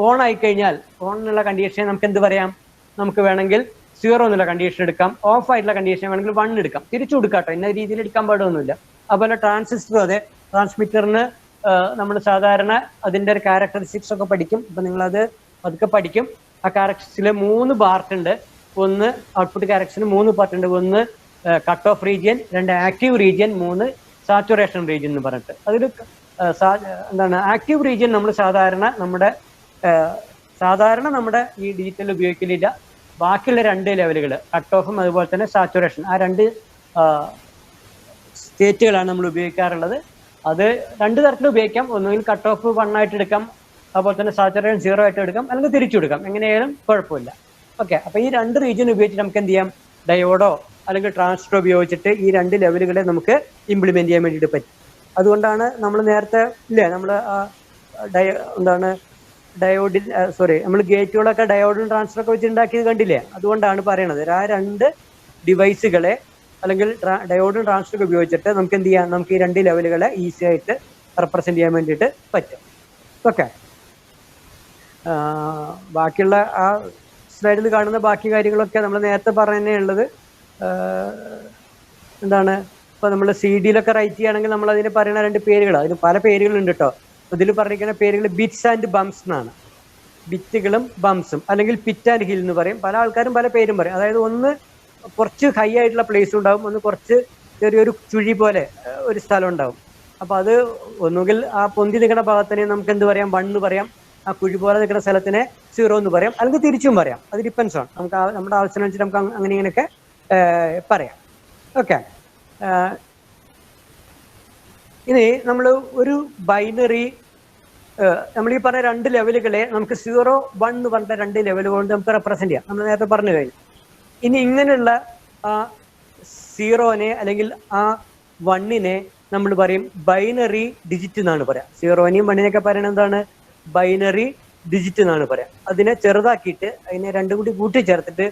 ഓൺ ആയിക്കഴിഞ്ഞാൽ, ഓൺ എന്നുള്ള കണ്ടീഷനെ നമുക്ക് എന്ത് പറയാം, നമുക്ക് വേണമെങ്കിൽ 0 എന്നുള്ള കണ്ടീഷൻ എടുക്കാം, ഓഫ് ആയിട്ടുള്ള കണ്ടീഷൻ വേണമെങ്കിൽ 1 എടുക്കാം, തിരിച്ചു കൊടുക്കാട്ടോ, ഇന്ന രീതിയിൽ എടുക്കാൻ പാടൊന്നുമില്ല. അതുപോലെ ട്രാൻസിസ്റ്ററും അതെ, ട്രാൻസ്മിറ്ററിന് നമ്മൾ സാധാരണ അതിൻ്റെ ഒരു ക്യാരക്ടറിസ്റ്റിക്സ് ഒക്കെ പഠിക്കും. ഇപ്പം നിങ്ങളത് അതൊക്കെ പഠിക്കും. ആ ക്യാരക്ടറിസ്റ്റിൽ 3 പാർട്ട് ഉണ്ട്. ഒന്ന് ഔട്ട്പുട്ട് ക്യാരക്ടറിന് 3 പാർട്ട് ഉണ്ട്. ഒന്ന് cut off region, 2 active region, 3 saturation region എന്ന് പറഞ്ഞിട്ട്. അതിൽ ആക്റ്റീവ് റീജിയൻ നമ്മൾ സാധാരണ നമ്മുടെ ഈ ഡിജിറ്റൽ ഉപയോഗിക്കലില്ല. ബാക്കിയുള്ള 2 ലെവലുകൾ കട്ട് ഓഫും അതുപോലെ തന്നെ സാച്ചുറേഷൻ, ആ 2 സ്റ്റേറ്റുകളാണ് നമ്മൾ ഉപയോഗിക്കാറുള്ളത്. അത് രണ്ട് തരത്തിൽ ഉപയോഗിക്കാം. ഒന്നുകിൽ കട്ട് ഓഫ് 1 ആയിട്ട് എടുക്കാം, അതുപോലെ തന്നെ സാച്ചുറേഷൻ 0 ആയിട്ട് എടുക്കാം, അല്ലെങ്കിൽ തിരിച്ചു എടുക്കാം. എങ്ങനെയായാലും കുഴപ്പമില്ല. ഓക്കെ, അപ്പൊ ഈ രണ്ട് റീജിയൻ ഉപയോഗിച്ചിട്ട് നമുക്ക് എന്ത് ചെയ്യാം? ഡയോഡോ അല്ലെങ്കിൽ ട്രാൻസിസ്റ്റർ ഉപയോഗിച്ചിട്ട് ഈ രണ്ട് ലെവലുകളെ നമുക്ക് ഇംപ്ലിമെന്റ് ചെയ്യാൻ വേണ്ടിയിട്ട് പറ്റും. അതുകൊണ്ടാണ് നമ്മൾ നേരത്തെ ഇല്ലേ നമ്മൾ ഡയോഡിൽ നമ്മൾ ഗേറ്റുകളൊക്കെ ഡയോഡും ട്രാൻസിസ്റ്ററൊക്കെ വെച്ച് ഉണ്ടാക്കിയത് കണ്ടില്ലേ? അതുകൊണ്ടാണ് പറയണത് ആ രണ്ട് ഡിവൈസുകളെ അല്ലെങ്കിൽ ഡയോഡും ട്രാൻസിസ്റ്ററും ഉപയോഗിച്ചിട്ട് നമുക്ക് എന്ത് ചെയ്യാം? നമുക്ക് ഈ രണ്ട് ലെവലുകളെ ഈസി ആയിട്ട് റെപ്രസെന്റ് ചെയ്യാൻ വേണ്ടിയിട്ട് പറ്റും. ഓക്കെ, ബാക്കിയുള്ള ആ സ്ലൈഡിൽ കാണുന്ന ബാക്കി കാര്യങ്ങളൊക്കെ നമ്മൾ നേരത്തെ പറഞ്ഞേ ഉള്ളത്. എന്താണ്, ഇപ്പൊ നമ്മൾ CD-യിലൊക്കെ റൈറ്റ് ചെയ്യുകയാണെങ്കിൽ നമ്മൾ അതിന് പറയുന്ന രണ്ട് പേരുകൾ, അതിന് പല പേരുകളുണ്ട് കേട്ടോ. ഇതിൽ പറഞ്ഞിരിക്കുന്ന പേരുകൾ ബിറ്റ്സ് ആൻഡ് ബംസ് എന്നാണ്. ബിറ്റുകളും ബംസും, അല്ലെങ്കിൽ പിറ്റ് ആൻഡ് ഹിൽ എന്ന് പറയും. പല ആൾക്കാരും പല പേരും പറയും. അതായത് ഒന്ന് കുറച്ച് ഹൈ ആയിട്ടുള്ള പ്ലേസ് ഉണ്ടാവും, ഒന്ന് കുറച്ച് ചെറിയൊരു ചുഴി പോലെ ഒരു സ്ഥലം ഉണ്ടാവും. അപ്പൊ അത് ഒന്നുകിൽ ആ പൊന്തി നിൽക്കുന്ന ഭാഗത്തിനെ നമുക്ക് എന്ത് പറയാം? 1 എന്ന് പറയാം. ആ കുഴി പോലെ നിൽക്കുന്ന സ്ഥലത്തിനെ 0 എന്ന് പറയാം, അല്ലെങ്കിൽ തിരിച്ചും പറയാം. അത് ഡിപ്പെൻസ് ആണ്. നമുക്ക് നമ്മുടെ ആവശ്യത്തിനനുസരിച്ച് നമുക്ക് അങ്ങനെ ഇങ്ങനെയൊക്കെ പറയാം. ഓക്കെ, ഇനി നമ്മൾ ഒരു ബൈനറി നമ്മൾ ഈ പറഞ്ഞ രണ്ട് ലെവലുകളെ നമുക്ക് 0, 1 എന്ന് പറഞ്ഞ രണ്ട് ലെവലുകൾ കൊണ്ട് നമുക്ക് റെപ്രസെന്റ് ചെയ്യാം. നമ്മൾ നേരത്തെ പറഞ്ഞു കഴിഞ്ഞു. ഇനി ഇങ്ങനെയുള്ള ആ 0-നെ അല്ലെങ്കിൽ ആ 1-നെ നമ്മൾ പറയും ബൈനറി ഡിജിറ്റ് എന്നാണ് പറയാം. 0-നെയും 1-നെയൊക്കെ പറയുന്നത് എന്താണ്? ബൈനറി ഡിജിറ്റ് എന്നാണ് പറയാം. അതിനെ ചെറുതാക്കിയിട്ട് അതിനെ രണ്ടും കൂടി കൂട്ടിച്ചേർത്തിട്ട്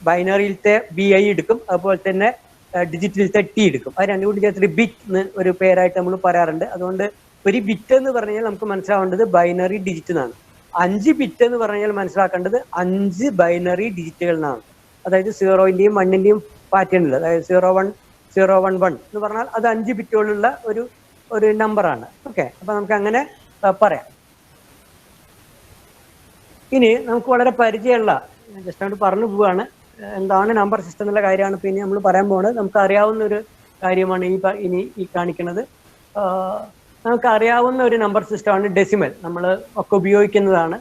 ബൈനറിയിലത്തെ BI എടുക്കും, അതുപോലെ തന്നെ ഡിജിറ്റലിലത്തെ T എടുക്കും. അത് രണ്ടും കൂടി ചേർത്തിട്ട് ബിറ്റ് എന്ന് ഒരു പേരായിട്ട് നമ്മൾ പറയാറുണ്ട്. അതുകൊണ്ട് ഒരു ബിറ്റ് എന്ന് പറഞ്ഞു കഴിഞ്ഞാൽ നമുക്ക് മനസ്സിലാവേണ്ടത് ബൈനറി ഡിജിറ്റ് എന്നാണ്. 5 ബിറ്റ് എന്ന് പറഞ്ഞാൽ മനസ്സിലാക്കേണ്ടത് 5 ബൈനറി ഡിജിറ്റുകൾ എന്നാണ്. അതായത് 0-ന്റെയും 1-ന്റെയും പാറ്റേണിൽ, അതായത് 01, 011 എന്ന് പറഞ്ഞാൽ അത് 5 ബിറ്റുകളുള്ള ഒരു നമ്പറാണ്. ഓക്കെ, അപ്പൊ നമുക്ക് അങ്ങനെ പറയാം. ഇനി നമുക്ക് വളരെ പരിചയമുള്ള, ജസ്റ്റ് അങ്ങോട്ട് പറഞ്ഞു പോവുകയാണ്, എന്താണ് നമ്പർ സിസ്റ്റം എന്നുള്ള കാര്യമാണ് പിന്നെ നമ്മൾ പറയാൻ പോകുന്നത്. നമുക്ക് അറിയാവുന്ന ഒരു കാര്യമാണ് ഇനി ഈ കാണിക്കുന്നത്. നമുക്ക് അറിയാവുന്ന ഒരു നമ്പർ സിസ്റ്റമാണ് ഡെസിമൽ. നമ്മൾ ഒക്കെ ഉപയോഗിക്കുന്നതാണ്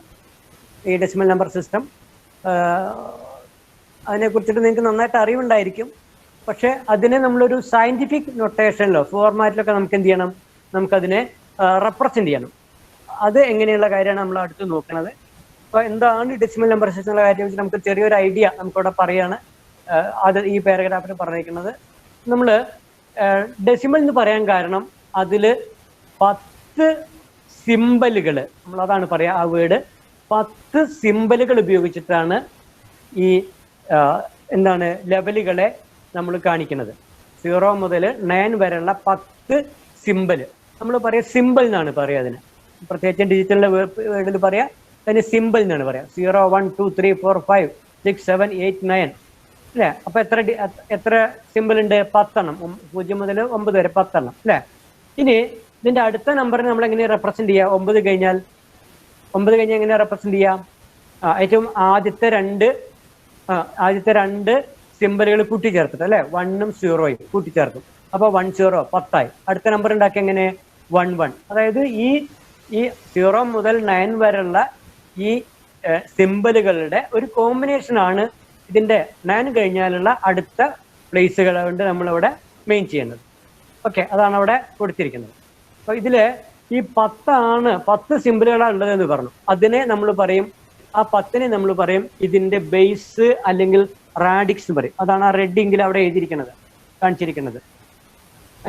ഈ ഡെസിമൽ നമ്പർ സിസ്റ്റം. അതിനെക്കുറിച്ചിട്ട് നിങ്ങൾക്ക് നന്നായിട്ട് അറിവുണ്ടായിരിക്കും. പക്ഷെ അതിനെ നമ്മളൊരു സയന്റിഫിക് നൊട്ടേഷനിലോ ഫോർമാറ്റിലൊക്കെ നമുക്ക് എന്ത് ചെയ്യണം? നമുക്കതിനെ റെപ്രസെന്റ് ചെയ്യണം. അത് എങ്ങനെയുള്ള കാര്യമാണ് നമ്മൾ അടുത്ത് നോക്കുന്നത്. അപ്പൊ എന്താണ് ഡെസിമൽ നമ്പർ സിസ്റ്റം എന്നുള്ള കാര്യം വെച്ച് നമുക്ക് ചെറിയൊരു ഐഡിയ നമുക്കിവിടെ പറയാണ്. അത് ഈ പാരഗ്രാഫിൽ പറഞ്ഞിരിക്കുന്നത് നമ്മൾ ഡെസിമൽ എന്ന് പറയാൻ കാരണം അതിൽ 10 സിമ്പലുകൾ, നമ്മളതാണ് പറയാ ആ വേർഡ്, 10 സിമ്പലുകൾ ഉപയോഗിച്ചിട്ടാണ് ഈ എന്താണ് ലെവലുകളെ നമ്മൾ കാണിക്കുന്നത്. 0 മുതൽ 9 വരെയുള്ള 10 സിമ്പല് നമ്മൾ പറയാം സിമ്പിൾ എന്നാണ് പറയാ. അതിന് പ്രത്യേകിച്ച് ഡിജിറ്റലിന്റെ വേർഡിൽ പറയാ അതിന് സിമ്പിൾ എന്നാണ് പറയാ. 0, 1, 2, 3, 4, 5, 6, 7, 8, 9 അല്ലേ? അപ്പൊ എത്ര സിമ്പിൾ ഉണ്ട്? 10 എണ്ണം. 0 മുതൽ 9 വരെ 10 എണ്ണം അല്ലേ? ഇനി ഇതിന്റെ അടുത്ത നമ്പറിനെ നമ്മൾ എങ്ങനെ റെപ്രസെന്റ് ചെയ്യാം? 9 കഴിഞ്ഞാൽ എങ്ങനെ റെപ്രസെന്റ് ചെയ്യാം? ഏറ്റവും ആദ്യത്തെ രണ്ട് സിമ്പലുകൾ കൂട്ടിച്ചേർത്തിട്ട് അല്ലെ? 1ഉം 0യും കൂട്ടിച്ചേർക്കും. അപ്പൊ 1 0 10ആയി. അടുത്ത നമ്പർ ഉണ്ടാക്കി എങ്ങനെ? 1 1. അതായത് ഈ 0 മുതൽ 9 വരെയുള്ള ഈ സിമ്പലുകളുടെ ഒരു കോമ്പിനേഷൻ ആണ് ഇതിന്റെ 9 കഴിഞ്ഞാലുള്ള അടുത്ത പ്ലേസുകൾ കൊണ്ട് നമ്മളിവിടെ മെയിൻ ചെയ്യുന്നത്. ഓക്കെ, അതാണ് അവിടെ കൊടുത്തിരിക്കുന്നത്. അപ്പൊ ഇതില് ഈ 10 സിമ്പിളുകളാണ് ഉള്ളത് എന്ന് പറഞ്ഞു. അതിനെ നമ്മൾ പറയും, ആ 10-നെ നമ്മൾ പറയും ഇതിന്റെ ബേസ് അല്ലെങ്കിൽ റാഡിക്സ് എന്ന് പറയും. അതാണ് ആ റെഡ് ഇങ്കിൽ അവിടെ എഴുതിയിരിക്കുന്നത്, കാണിച്ചിരിക്കുന്നത്.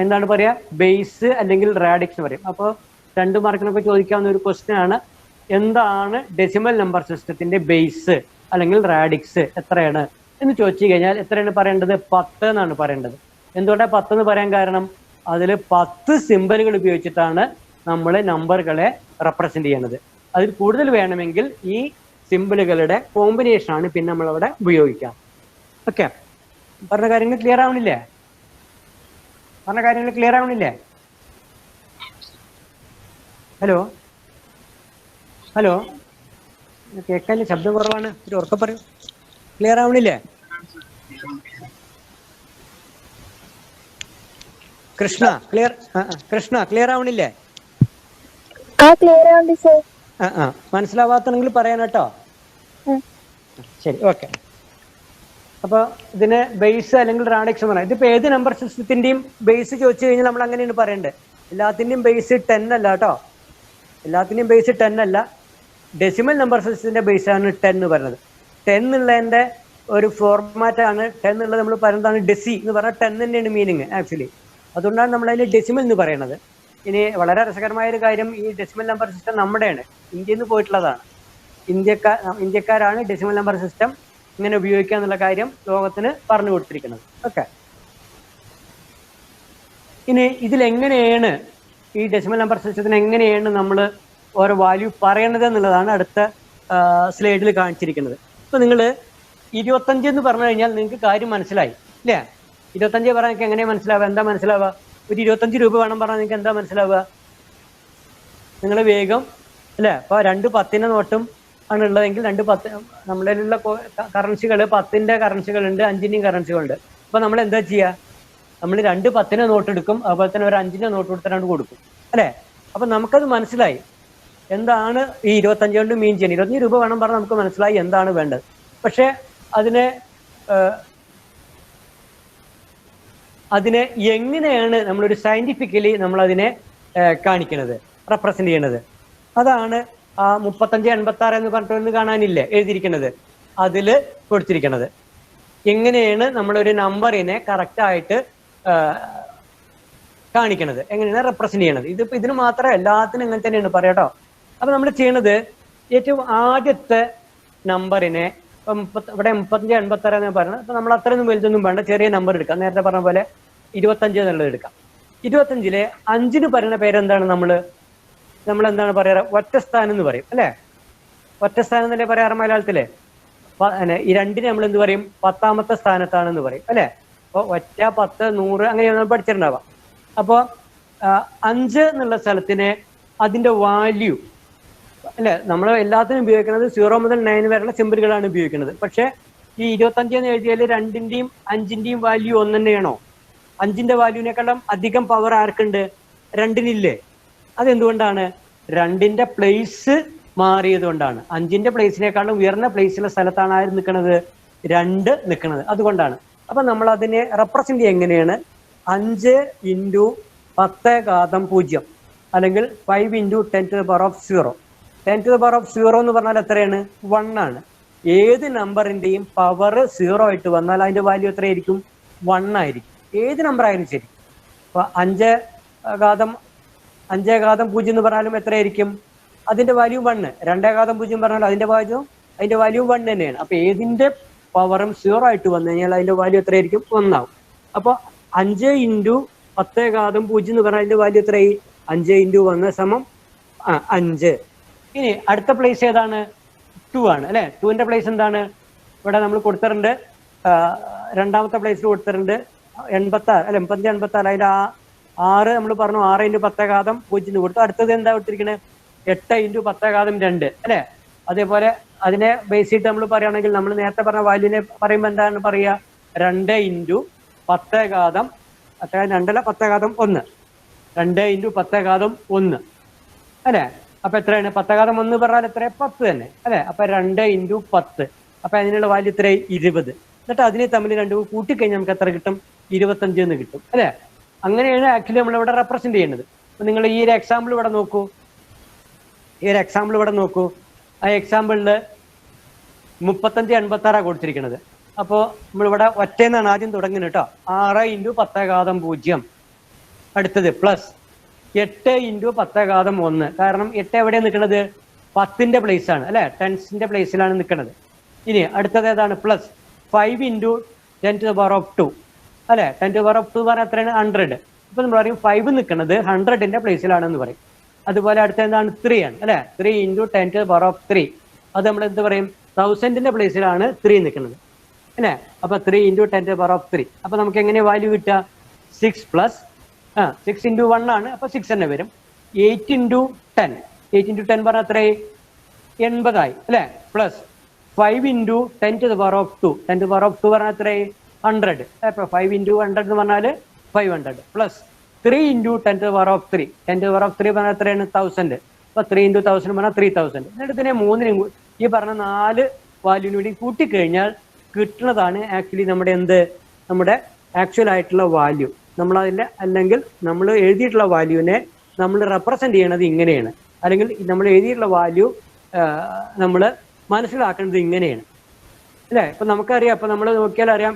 എന്താണ് പറയാ? ബേസ് അല്ലെങ്കിൽ റാഡിക്സ് എന്ന് പറയും. അപ്പോൾ 2 മാർക്കിനൊക്കെ ചോദിക്കാവുന്ന ഒരു ക്വസ്റ്റ്യൻ ആണ്, എന്താണ് ഡെസിമൽ നമ്പർ സിസ്റ്റത്തിന്റെ ബേസ് അല്ലെങ്കിൽ റാഡിക്സ് എത്രയാണ് എന്ന് ചോദിച്ചു കഴിഞ്ഞാൽ എത്രയാണ് പറയേണ്ടത്? 10 എന്നാണ് പറയേണ്ടത്. എന്തുകൊണ്ടാണ് 10 എന്ന് പറയാൻ കാരണം? അതിൽ 10 സിമ്പലുകൾ ഉപയോഗിച്ചിട്ടാണ് നമ്മൾ നമ്പറുകളെ റെപ്രസെന്റ് ചെയ്യുന്നത്. അതിൽ കൂടുതൽ വേണമെങ്കിൽ ഈ സിമ്പിളുകളുടെ കോമ്പിനേഷൻ ആണ് പിന്നെ നമ്മളവിടെ ഉപയോഗിക്കാം. ഓക്കെ, പറഞ്ഞ കാര്യങ്ങൾ ക്ലിയർ ആവണില്ലേ? ഹലോ കേൾക്കാൻ ശബ്ദം കുറവാണ്, ഒരു ഉറക്കെ പറയൂ. ക്ലിയർ ആവണില്ലേ? കൃഷ്ണ ക്ലിയർ ആവണില്ലേ? മനസ്സിലാവാത്തണെങ്കിൽ പറയാൻ കേട്ടോ. ശരി, ഓക്കെ. അപ്പോൾ ഇതിന് ബേസ് അല്ലെങ്കിൽ റാഡിക്സ് എന്ന് പറയാം. ഇതിപ്പോൾ ഏത് നമ്പർ സിസ്റ്റത്തിൻ്റെയും ബേസ് ചോദിച്ചു കഴിഞ്ഞാൽ നമ്മൾ അങ്ങനെയാണ് പറയേണ്ടത്. എല്ലാത്തിൻ്റെയും ബേസ് 10 അല്ല കേട്ടോ, എല്ലാത്തിൻ്റെയും ബേസ് 10 അല്ല. ഡെസിമൽ നമ്പർ സിസ്റ്റത്തിൻ്റെ ബേസാണ് 10 എന്ന് പറയുന്നത്. 10 എന്നുള്ളതിൻ്റെ ഒരു ഫോർമാറ്റാണ് 10 എന്നുള്ളത്. നമ്മൾ പറയുന്നതാണ് ഡെസി എന്ന് പറഞ്ഞാൽ 10 തന്നെയാണ് മീനിങ് ആക്ച്വലി. അതുകൊണ്ടാണ് നമ്മളതിൽ ഡെസിമൽ എന്ന് പറയുന്നത്. ഇനി വളരെ രസകരമായ ഒരു കാര്യം, ഈ ഡെസിമൽ നമ്പർ സിസ്റ്റം നമ്മുടെയാണ്, ഇന്ത്യയിൽ നിന്ന് പോയിട്ടുള്ളതാണ്. ഇന്ത്യക്കാരാണ് ഡെസിമൽ നമ്പർ സിസ്റ്റം ഇങ്ങനെ ഉപയോഗിക്കുക എന്നുള്ള കാര്യം ലോകത്തിന് പറഞ്ഞു കൊടുത്തിരിക്കുന്നത്. ഓക്കെ, ഇനി ഇതിലെങ്ങനെയാണ് ഈ ഡെസിമൽ നമ്പർ സിസ്റ്റത്തിന് എങ്ങനെയാണ് നമ്മൾ ഓരോ വാല്യൂ പറയണത് എന്നുള്ളതാണ് അടുത്ത സ്ലൈഡിൽ കാണിച്ചിരിക്കുന്നത്. ഇപ്പൊ നിങ്ങൾ 25 എന്ന് പറഞ്ഞു കഴിഞ്ഞാൽ നിങ്ങൾക്ക് കാര്യം മനസ്സിലായി ഇല്ലേ? 25 പറഞ്ഞാൽ നിങ്ങൾക്ക് എങ്ങനെയാ മനസ്സിലാവുക? എന്താ മനസ്സിലാവുക? ഒരു 25 രൂപ വേണം പറഞ്ഞാൽ നിങ്ങൾക്ക് എന്താ മനസ്സിലാവുക? നിങ്ങൾ വേഗം അല്ലേ, അപ്പോൾ 2 10 നോട്ടും ആണ് ഉള്ളതെങ്കിൽ 2 10 നമ്മളിലുള്ള കറൻസികൾ 10ന്റെ കറൻസികളുണ്ട്, 5ന്റെയും കറൻസികളുണ്ട്. അപ്പോൾ നമ്മൾ എന്താ ചെയ്യുക? നമ്മൾ 2 10 നോട്ട് എടുക്കും, അതുപോലെ തന്നെ ഒരു 5ന്റെ നോട്ട് കൊടുത്തിട്ട് കൊടുക്കും അല്ലേ? അപ്പം നമുക്കത് മനസ്സിലായി എന്താണ് ഈ 25 കൊണ്ട് മീൻ ചെയ്യുന്നത്. 25 രൂപ വേണം പറഞ്ഞാൽ നമുക്ക് മനസ്സിലായി എന്താണ് വേണ്ടത്. പക്ഷേ അതിനെ എങ്ങനെയാണ് നമ്മളൊരു സയന്റിഫിക്കലി നമ്മളതിനെ കാണിക്കുന്നത്, റെപ്രസെന്റ് ചെയ്യണത്? അതാണ് ആ 35 86 എന്ന് പറഞ്ഞിട്ടൊന്ന് കാണാനില്ലേ എഴുതിയിരിക്കുന്നത്, അതിൽ കൊടുത്തിരിക്കുന്നത്. എങ്ങനെയാണ് നമ്മളൊരു നമ്പറിനെ കറക്റ്റായിട്ട് കാണിക്കണത്, എങ്ങനെയാണ് റെപ്രസെന്റ് ചെയ്യണത്. ഇതിന് മാത്രം എല്ലാത്തിനും ഇങ്ങനെ തന്നെയാണ് പറയാട്ടോ. അപ്പൊ നമ്മൾ ചെയ്യണത് ഏറ്റവും ആദ്യത്തെ നമ്പറിനെ ഇവിടെ 35 86 എന്ന് പറയുന്നത്. അപ്പൊ നമ്മൾ അത്രയൊന്നും വലുതൊന്നും വേണ്ട, ചെറിയ നമ്പർ എടുക്കാം. നേരത്തെ പറഞ്ഞ പോലെ 25 എന്നുള്ളത് എടുക്കാം. 25-ലെ 5-ന് പറയുന്ന പേരെന്താണ്? നമ്മൾ എന്താണ് പറയാറ്? ഒറ്റസ്ഥാനം എന്ന് പറയും അല്ലെ? ഒറ്റസ്ഥാനം എന്നല്ലേ പറയാറ് മലയാളത്തിലെ? ഈ 2-ന് നമ്മൾ എന്ത് പറയും? 10ാമത്തെ സ്ഥാനത്താണെന്ന് പറയും അല്ലെ? അപ്പോൾ ഒറ്റ 10 100 അങ്ങനെയാണ് പഠിച്ചിട്ടുണ്ടാവാം. അപ്പോൾ 5 എന്നുള്ള സ്ഥലത്തിന് അതിന്റെ വാല്യൂ അല്ലെ, നമ്മൾ എല്ലാത്തിനും ഉപയോഗിക്കുന്നത് 0 മുതൽ 9 വരെയുള്ള സിമ്പിളുകളാണ് ഉപയോഗിക്കുന്നത്. പക്ഷെ ഈ 25 എന്ന് എഴുതിയാൽ 2-ന്റെയും 5-ന്റെയും വാല്യൂ ഒന്ന് തന്നെയാണോ? 5-ന്റെ വാല്യൂവിനേക്കാളും അധികം പവർ ആർക്കുണ്ട്? 2-നില്ലേ? അതെന്തുകൊണ്ടാണ്? 2-ന്റെ പ്ലേസ് മാറിയത് കൊണ്ടാണ്. 5-ന്റെ പ്ലേസിനേക്കാളും ഉയർന്ന പ്ലേസിലുള്ള സ്ഥലത്താണ് ആര് നിൽക്കുന്നത്? 2 നിൽക്കുന്നത്. അതുകൊണ്ടാണ്. അപ്പൊ നമ്മൾ അതിനെ റെപ്രസെന്റ് ചെയ്യുക എങ്ങനെയാണ്? 5 × 10⁻0 അല്ലെങ്കിൽ 5 × 10⁻0. 10⁻0 എന്ന് പറഞ്ഞാൽ എത്രയാണ്? 1 ആണ്. ഏത് നമ്പറിന്റെയും പവർ 0 ആയിട്ട് വന്നാൽ അതിന്റെ വാല്യൂ എത്രയായിരിക്കും? 1 ആയിരിക്കും. ഏത് നമ്പർ ആയാലും ശരി. അപ്പൊ 5⁻0 എന്ന് പറഞ്ഞാലും എത്രയായിരിക്കും? അതിന്റെ വാല്യൂ 1. 2⁻0 പറഞ്ഞാൽ അതിന്റെ വാല്യൂ 1 തന്നെയാണ്. അപ്പൊ ഏതിന്റെ പവറും 0 ആയിട്ട് വന്നു കഴിഞ്ഞാൽ അതിന്റെ വാല്യൂ എത്രയായിരിക്കും? 1 ആവും. അപ്പൊ 5 × 10⁻0 എന്ന് പറഞ്ഞാൽ അതിന്റെ വാല്യൂ എത്രയായി? 5 × 1 = 5. ഇനി അടുത്ത പ്ലേസ് ഏതാണ്? 2 ആണ് അല്ലെ? 2-ന്റെ പ്ലേസ് എന്താണ്? ഇവിടെ നമ്മൾ കൊടുത്തിട്ടുണ്ട്, രണ്ടാമത്തെ പ്ലേസിൽ കൊടുത്തിട്ടുണ്ട് 86 അല്ലെ? 85 86. അതിന്റെ 6 നമ്മൾ പറഞ്ഞു 6 × 10⁻0 കൊടുത്തു. അടുത്തത് എന്താ കൊടുത്തിരിക്കുന്നത്? 8 × 10⁻2 അല്ലെ? അതേപോലെ അതിനെ ബേസ് ചെയ്തിട്ട് നമ്മൾ പറയുകയാണെങ്കിൽ നമ്മൾ നേരത്തെ പറഞ്ഞ വാല്യൂവിനെ പറയുമ്പോൾ എന്താണ് പറയുക? 2 × 10⁻1 2 10⁻1 2 × 10⁻1 അല്ലെ? അപ്പൊ എത്രയാണ്? 10⁻1 പറഞ്ഞാൽ എത്ര? 10 തന്നെ അല്ലെ? അപ്പൊ 2 × 10. അപ്പൊ അതിനുള്ള വാല്യൂ എത്രയായി? 20. എന്നിട്ട് അതിനെ തമ്മിൽ രണ്ടും കൂട്ടിക്കഴിഞ്ഞാൽ നമുക്ക് എത്ര കിട്ടും? 25 എന്ന് കിട്ടും അല്ലെ? അങ്ങനെയാണ് ആക്ച്വലി നമ്മൾ ഇവിടെ റെപ്രസെന്റ് ചെയ്യുന്നത്. അപ്പൊ നിങ്ങൾ ഈ ഒരു എക്സാമ്പിൾ ഇവിടെ നോക്കൂ. ആ എക്സാമ്പിളിൽ 35 86 കൊടുത്തിരിക്കുന്നത്. അപ്പോൾ നമ്മളിവിടെ ഒറ്റയെന്നാണ് ആദ്യം തുടങ്ങുന്നത് കേട്ടോ. 6 × 10⁻0. അടുത്തത് പ്ലസ് 8 × 10⁻1. കാരണം 8 എവിടെയാണ് നിൽക്കുന്നത്? 10-ന്റെ പ്ലേസ് ആണ് അല്ലെ? 10-ന്റെ പ്ലേസിലാണ് നിൽക്കുന്നത്. ഇനി അടുത്തത് ഏതാണ്? പ്ലസ് 5 × 10⁻2 അല്ലെ? 10⁻2 പറഞ്ഞാൽ എത്രയാണ്? 100. ഇപ്പൊ നമ്മൾ പറയും 5 നിൽക്കുന്നത് 100-ന്റെ പ്ലേസിലാണെന്ന് പറയും. അതുപോലെ അടുത്ത എന്താണ്? 3 ആണ് അല്ലെ? 3 × 10⁻3. അത് നമ്മൾ എന്ത് പറയും? 1000-ന്റെ പ്ലേസിലാണ് 3 നിൽക്കുന്നത് അല്ലെ? അപ്പൊ 3 × 10⁻3. അപ്പൊ നമുക്ക് എങ്ങനെ വാല്യൂ കിട്ടുക? 6 പ്ലസ് 6 × 1 ആണ്. അപ്പൊ 6 തന്നെ വരും. 8 × 10. 8 × 10 പറഞ്ഞാൽ എത്രയായി? 80 ആയി അല്ലെ? പ്ലസ് 5 × 10⁻2. 10⁻2 പറഞ്ഞാൽ എത്രയായി? 100. അപ്പൊ 5 × 100 എന്ന് പറഞ്ഞാൽ 500. പ്ലസ് 3 × 10⁻3. 10⁻3 പറഞ്ഞാൽ എത്രയാണ്? 1000. അപ്പൊ 3 × 1000 പറഞ്ഞാൽ 3000. എന്നിട്ട് ഇതിനെ 3-നും ഈ പറഞ്ഞ 4 വാല്യൂവിന് വേണ്ടി കൂട്ടിക്കഴിഞ്ഞാൽ കിട്ടുന്നതാണ് ആക്ച്വലി നമ്മുടെ നമ്മുടെ ആക്ച്വൽ ആയിട്ടുള്ള വാല്യൂ. നമ്മളതിൻ്റെ അല്ലെങ്കിൽ നമ്മൾ എഴുതിയിട്ടുള്ള വാല്യൂവിനെ നമ്മൾ റെപ്രസെന്റ് ചെയ്യണത് ഇങ്ങനെയാണ്, അല്ലെങ്കിൽ നമ്മൾ എഴുതിയിട്ടുള്ള വാല്യൂ നമ്മൾ മനസ്സിലാക്കുന്നത് ഇങ്ങനെയാണ് അല്ലേ. ഇപ്പൊ നമുക്കറിയാം, ഇപ്പൊ നമ്മൾ നോക്കിയാൽ അറിയാം,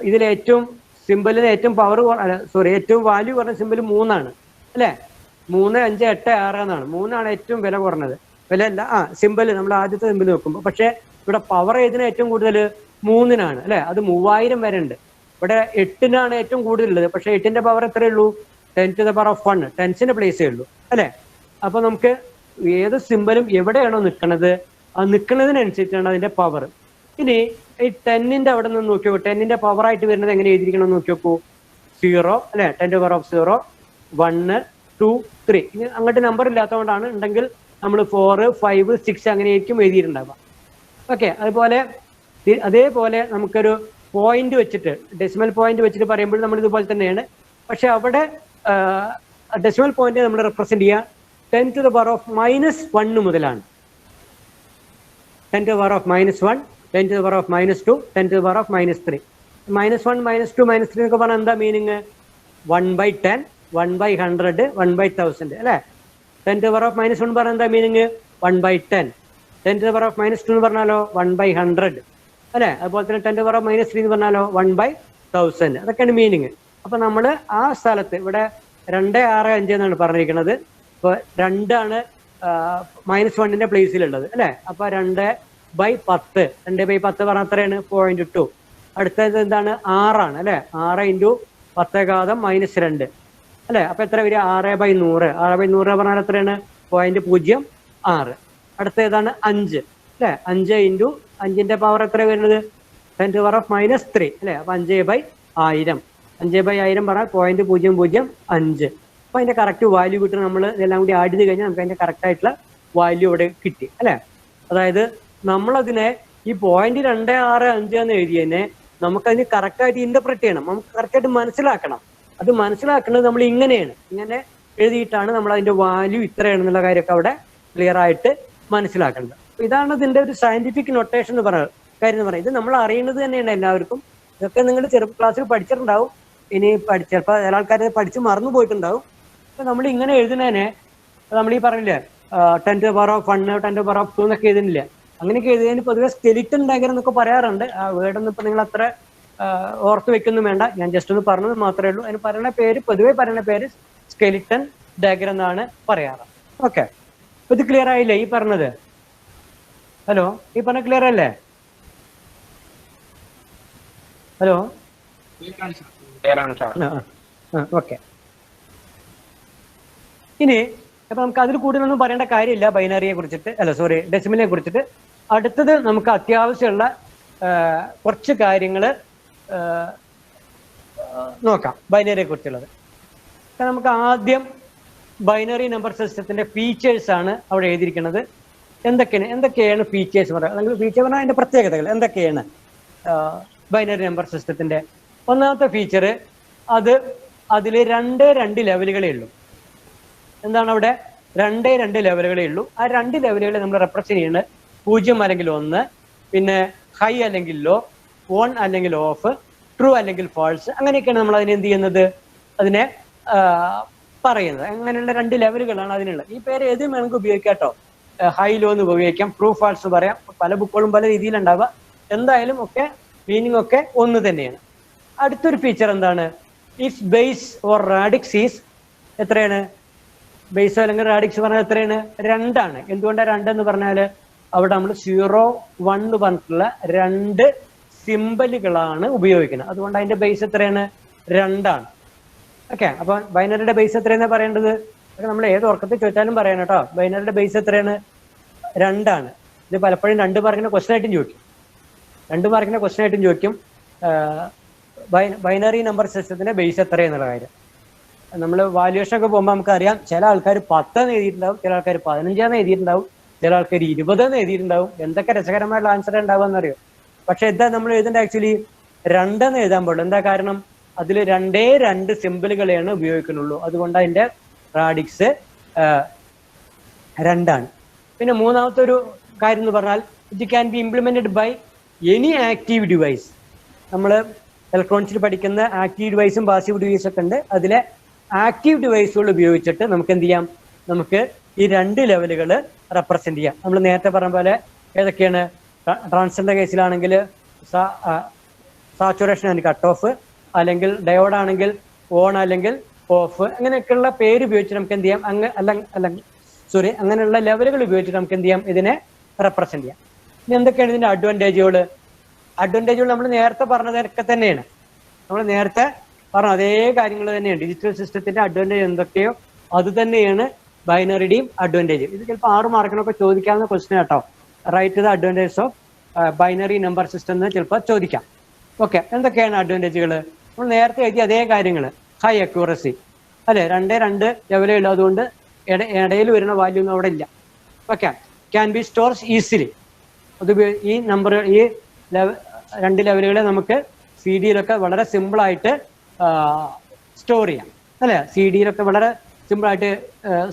ഇതിലേറ്റവും സിമ്പിളിന് ഏറ്റവും ഏറ്റവും വാല്യൂ കുറഞ്ഞ സിമ്പിൾ 3 ആണ് അല്ലേ. 3, 5, 8, 6 എന്നാണ്. 3 ഏറ്റവും വില കുറഞ്ഞത്. വില അല്ല, സിമ്പിൾ നമ്മൾ ആദ്യത്തെ സിമ്പിൾ നോക്കുമ്പോൾ. പക്ഷെ ഇവിടെ പവർ ഏതിന് ഏറ്റവും കൂടുതൽ? 3 അല്ലേ. അത് 3000 വരെ ഉണ്ട്. ഇവിടെ 8 ഏറ്റവും കൂടുതലുള്ളത്. പക്ഷെ 8ന്റെ പവർ എത്രയേ ഉള്ളൂ? 10⁻1. 10ന്റെ പ്ലേസേ ഉള്ളൂ അല്ലേ. അപ്പൊ നമുക്ക് ഏത് സിമ്പിളും എവിടെയാണോ നിൽക്കുന്നത് ആ നിൽക്കുന്നതിനനുസരിച്ചാണ് അതിന്റെ പവർ. ഇനി ഈ 10ന്റെ അവിടെ നിന്ന് നോക്കി നോക്കൂ. 10ന്റെ പവർ ആയിട്ട് വരുന്നത് എങ്ങനെ എഴുതിയിരിക്കണം നോക്കി നോക്കൂ. 0 അല്ലെ, 10⁻0, 1, 2, 3. ഇനി അങ്ങോട്ട് നമ്പർ ഇല്ലാത്തതുകൊണ്ടാണ്. ഉണ്ടെങ്കിൽ നമ്മൾ 4, 5, 6 അങ്ങനെയായിരിക്കും എഴുതിയിട്ടുണ്ടാവുക. ഓക്കെ. അതേപോലെ നമുക്കൊരു പോയിന്റ് വെച്ചിട്ട്, ഡെസിമൽ പോയിന്റ് വെച്ചിട്ട് പറയുമ്പോൾ നമ്മൾ ഇതുപോലെ തന്നെയാണ്. പക്ഷെ അവിടെ ഡെസിമൽ പോയിന്റ് നമ്മൾ റെപ്രസെന്റ് ചെയ്യുക 10⁻⁻1 മുതലാണ്. 10⁻⁻1, 10⁻⁻2, 10⁻⁻3. -1, -2, -3 എന്നൊക്കെ പറഞ്ഞാൽ എന്താ മീനിങ്? 1/10, 1/100, 1/1000 അല്ലേ. 10⁻⁻1 പറഞ്ഞാൽ എന്താ മീനിങ്? 1/10. 10⁻⁻2 എന്ന് പറഞ്ഞാലോ 1/100 അല്ലെ. അതുപോലെ തന്നെ 10⁻⁻3 എന്ന് പറഞ്ഞാലോ 1/1000. അതൊക്കെയാണ് മീനിങ്. അപ്പൊ നമ്മൾ ആ സ്ഥലത്ത് ഇവിടെ 2, 6, 5 എന്നാണ് പറഞ്ഞിരിക്കുന്നത്. ഇപ്പൊ 2 -1ന്റെ പ്ലേസിലുള്ളത് അല്ലെ. അപ്പൊ 2/10. 2/10 പറഞ്ഞാൽ എത്രയാണ്? 0.2. അടുത്തത് എന്താണ്? 6 അല്ലെ. 6 × 10⁻−2 അല്ലെ. അപ്പൊ എത്ര വരിക? 6/100. 6/100 പറഞ്ഞാൽ എത്രയാണ്? 0.06. അടുത്ത ഏതാണ്? 5 അല്ലെ. 5 × 5ന്റെ പവർ എത്ര വരുന്നത്? 10⁻⁻3 അല്ലെ. അപ്പൊ 5/1000. 5/1000 പറഞ്ഞാൽ 0.005. അപ്പൊ അതിന്റെ കറക്റ്റ് വാല്യൂ കിട്ടും. നമ്മൾ ഇതെല്ലാം കൂടി ആഡ് ചെയ്ത് കഴിഞ്ഞാൽ നമുക്ക് അതിന്റെ കറക്റ്റ് ആയിട്ടുള്ള വാല്യൂ ഇവിടെ കിട്ടി അല്ലെ. അതായത് നമ്മളതിനെ ഈ 0.265 എന്ന് എഴുതിയതിനെ നമുക്കതിന് കറക്റ്റായിട്ട് ഇന്റർപ്രറ്റ് ചെയ്യണം. നമുക്ക് കറക്റ്റായിട്ട് മനസ്സിലാക്കണം. അത് മനസ്സിലാക്കുന്നത് നമ്മൾ ഇങ്ങനെയാണ്. ഇങ്ങനെ എഴുതിയിട്ടാണ് നമ്മൾ അതിന്റെ വാല്യൂ ഇത്രയാണെന്നുള്ള കാര്യമൊക്കെ അവിടെ ക്ലിയർ ആയിട്ട് മനസ്സിലാക്കേണ്ടത്. ഇതാണ് ഇതിന്റെ ഒരു സയന്റിഫിക് നൊട്ടേഷൻ എന്ന് കാര്യം എന്ന് പറയുന്നത്. ഇത് നമ്മൾ അറിയുന്നത് തന്നെയാണ് എല്ലാവർക്കും. ഇതൊക്കെ നിങ്ങൾ ചെറു ക്ലാസ്സിൽ പഠിച്ചിട്ടുണ്ടാവും. ഇനി ചിലപ്പോൾ ചില ആൾക്കാർ പഠിച്ച് മറന്നു പോയിട്ടുണ്ടാവും. അപ്പൊ നമ്മൾ ഇങ്ങനെ എഴുതുന്നതിനെ നമ്മൾ ഈ പറഞ്ഞില്ലേ 10⁻1, 10⁻2 എന്നൊക്കെ എഴുതുന്നില്ല. അങ്ങനെയൊക്കെ എഴുതിയതിന് പൊതുവെ സ്കെലിറ്റൻ ഡയഗ്രം എന്നൊക്കെ പറയാറുണ്ട്. ആ വേർഡൊന്നും ഇപ്പൊ നിങ്ങൾ അത്ര ഓർത്ത് വെക്കൊന്നും വേണ്ട. ഞാൻ ജസ്റ്റ് ഒന്ന് പറഞ്ഞത് മാത്രമേ ഉള്ളൂ. അതിന് പറയുന്ന പേര്, പൊതുവെ പറയുന്ന പേര് സ്കെലിറ്റൻ ഡയഗ്രം എന്നാണ് പറയാറ്. ഓക്കെ. അപ്പൊ ഇത് ക്ലിയർ ആയില്ലേ ഈ പറഞ്ഞത്? ഹലോ, ഈ പറഞ്ഞ ക്ലിയർ അല്ലേ? ഹലോ. ഓക്കെ. ഇനി അപ്പൊ നമുക്ക് അതിൽ കൂടുതലൊന്നും പറയേണ്ട കാര്യമില്ല ബൈനറിയെ കുറിച്ചിട്ട്, ഡെസിമലിനെ കുറിച്ചിട്ട്. അടുത്തത് നമുക്ക് അത്യാവശ്യമുള്ള കുറച്ച് കാര്യങ്ങൾ നോക്കാം ബൈനറിയെ കുറിച്ചുള്ളത്. നമുക്ക് ആദ്യം ബൈനറി നമ്പർ സിസ്റ്റത്തിന്റെ ഫീച്ചേഴ്സ് ആണ് അവിടെ എഴുതിയിരിക്കുന്നത്. എന്തൊക്കെയാണ് ഫീച്ചേഴ്സ് പറയുക, അല്ലെങ്കിൽ ഫീച്ചർ പറഞ്ഞാൽ അതിന്റെ പ്രത്യേകതകൾ എന്തൊക്കെയാണ് ബൈനറി നമ്പർ സിസ്റ്റത്തിന്റെ? ഒന്നാമത്തെ ഫീച്ചർ, അതിൽ 2 ലെവലുകളേ ഉള്ളൂ. എന്താണ് അവിടെ? 2 ലെവലുകളേ ഉള്ളൂ. ആ 2 ലെവലുകളെ നമ്മൾ റെപ്രസെന്റ് ചെയ്യുന്നത് 0 അല്ലെങ്കിൽ 1, പിന്നെ ഹൈ അല്ലെങ്കിൽ ലോ, ഓൺ അല്ലെങ്കിൽ ഓഫ്, ട്രൂ അല്ലെങ്കിൽ ഫാൾസ്. അങ്ങനെയൊക്കെയാണ് നമ്മൾ അതിനെ എന്ത് ചെയ്യുന്നത്, അതിനെ പറയുന്നത്. അങ്ങനെയുള്ള 2 ലെവലുകളാണ് അതിനുള്ളത്. ഈ പേര് ഏതും വേണമെങ്കിൽ ഉപയോഗിക്കാം കേട്ടോ. ഹൈ ലോ എന്ന് ഉപയോഗിക്കാം, ട്രൂ ഫാൾസ് പറയാം. പല ബുക്കുകളും പല രീതിയിലുണ്ടാവുക. എന്തായാലും ഒക്കെ മീനിങ് ഒക്കെ ഒന്ന് തന്നെയാണ്. അടുത്തൊരു ഫീച്ചർ എന്താണ്? If base or radix is എത്രയാണ്? ബേസ് അല്ലെങ്കിൽ റാഡിക്സ് പറഞ്ഞാൽ എത്രയാണ്? 2 ആണ്. എന്തുകൊണ്ടാണ് 2 എന്ന് പറഞ്ഞാൽ അവിടെ നമ്മൾ 0, 1 എന്ന് പറഞ്ഞിട്ടുള്ള 2 സിമ്പലുകളാണ് ഉപയോഗിക്കുന്നത്. അതുകൊണ്ട് അതിന്റെ ബേസ് എത്രയാണ്? 2 ആണ്. ഓക്കെ. അപ്പൊ ബൈനറിയുടെ ബേസ് എത്രയെന്നാ പറയേണ്ടത്? അതൊക്കെ നമ്മൾ ഏത് ഉറക്കത്തിൽ ചോദിച്ചാലും പറയാൻ കേട്ടോ. ബൈനറിയുടെ ബേസ് എത്രയാണ്? 2 ആണ്. ഇത് പലപ്പോഴും 2 മാർക്കിന്റെ ക്വസ്റ്റൻ ആയിട്ടും ചോദിക്കും. 2 മാർക്കിന്റെ ക്വസ്റ്റൻ ആയിട്ടും ചോദിക്കും ബൈനറി നമ്പർ സിസ്റ്റത്തിന്റെ ബേസ് എത്രയെന്നുള്ള കാര്യം. നമ്മൾ വാല്യുവേഷൻ ഒക്കെ പോകുമ്പോൾ നമുക്കറിയാം, ചില ആൾക്കാർ 10 എന്ന് എഴുതിയിട്ടുണ്ടാവും, ചില ആൾക്കാർ 15 എന്ന് എഴുതിയിട്ടുണ്ടാവും, ചില ആൾക്കാർ 20 എന്ന് എഴുതിയിട്ടുണ്ടാവും. എന്തൊക്കെ രസകരമായിട്ടുള്ള ആൻസർ ഉണ്ടാവുക അറിയോ? പക്ഷെ എന്താ നമ്മൾ എഴുതേണ്ട? ആക്ച്വലി 2 എന്ന് എഴുതാൻ പാടുള്ളൂ. എന്താ കാരണം? അതിൽ 2 സിമ്പിളുകളെയാണ് ഉപയോഗിക്കുന്നുള്ളൂ. അതുകൊണ്ട് അതിന്റെ റാഡിക്സ് 2 ആണ്. പിന്നെ മൂന്നാമത്തെ ഒരു കാര്യം എന്ന് പറഞ്ഞാൽ, it can be implemented by any active device, നമ്മൾ ഇലക്ട്രോണിക്സിൽ പഠിക്കുന്ന ആക്റ്റീവ് ഡിവൈസും പാസീവ് ഡിവൈസും ഒക്കെ ഉണ്ട്. അതിലെ ആക്റ്റീവ് ഡിവൈസുകൾ ഉപയോഗിച്ചിട്ട് നമുക്ക് എന്ത് ചെയ്യാം, നമുക്ക് ഈ 2 ലെവലുകൾ റെപ്രസെന്റ് ചെയ്യാം. നമ്മൾ നേരത്തെ പറഞ്ഞ പോലെ ഏതൊക്കെയാണ്, ട്രാൻസിസ്റ്ററിന്റെ കേസിലാണെങ്കിൽ സാച്ചുറേഷൻ ആൻഡ് കട്ട് ഓഫ്, അല്ലെങ്കിൽ ഡയോഡ് ആണെങ്കിൽ ഓൺ അല്ലെങ്കിൽ ഓഫ്, അങ്ങനെയൊക്കെയുള്ള പേര് ഉപയോഗിച്ച് നമുക്ക് എന്ത് ചെയ്യാം, അങ്ങനെയുള്ള ലെവലുകൾ ഉപയോഗിച്ചിട്ട് നമുക്ക് എന്ത് ചെയ്യാം, ഇതിനെ റെപ്രസെന്റ് ചെയ്യാം. ഇനി എന്തൊക്കെയാണ് ഇതിന്റെ അഡ്വാൻറ്റേജുകൾ? അഡ്വാൻറ്റേജുകൾ നമ്മൾ നേരത്തെ പറഞ്ഞതൊക്കെ തന്നെയാണ്, നമ്മൾ നേരത്തെ പറഞ്ഞ അതേ കാര്യങ്ങൾ തന്നെയാണ്. ഡിജിറ്റൽ സിസ്റ്റത്തിന്റെ അഡ്വാൻറ്റേജ് എന്തൊക്കെയോ അത് തന്നെയാണ് ബൈനറിയുടെയും അഡ്വാൻറ്റേജ്. ഇത് ചിലപ്പോൾ 6 മാർക്കിനൊക്കെ ചോദിക്കാവുന്ന ക്വസ്റ്റ്യൻ കേട്ടോ. Write the advantage of binary number system എന്ന് ചിലപ്പോൾ ചോദിക്കാം. ഓക്കെ, എന്തൊക്കെയാണ് അഡ്വാൻറ്റേജുകൾ? നമ്മൾ നേരത്തെ എഴുതിയ അതേ കാര്യങ്ങൾ. ഹൈ അക്യൂറസി അല്ലെ, 2 ലെവലുകൾ, അതുകൊണ്ട് ഇടയിൽ വരുന്ന വാല്യൂ ഒന്നും അവിടെ ഇല്ല. Okay, can be stores easily. അത് ഈ നമ്പർ, ഈ 2 ലെവലുകളെ നമുക്ക് സി ഡിയിലൊക്കെ വളരെ സിമ്പിളായിട്ട് സ്റ്റോർ ചെയ്യാം അല്ലെ. സി ഡിയിലൊക്കെ വളരെ സിമ്പിളായിട്ട്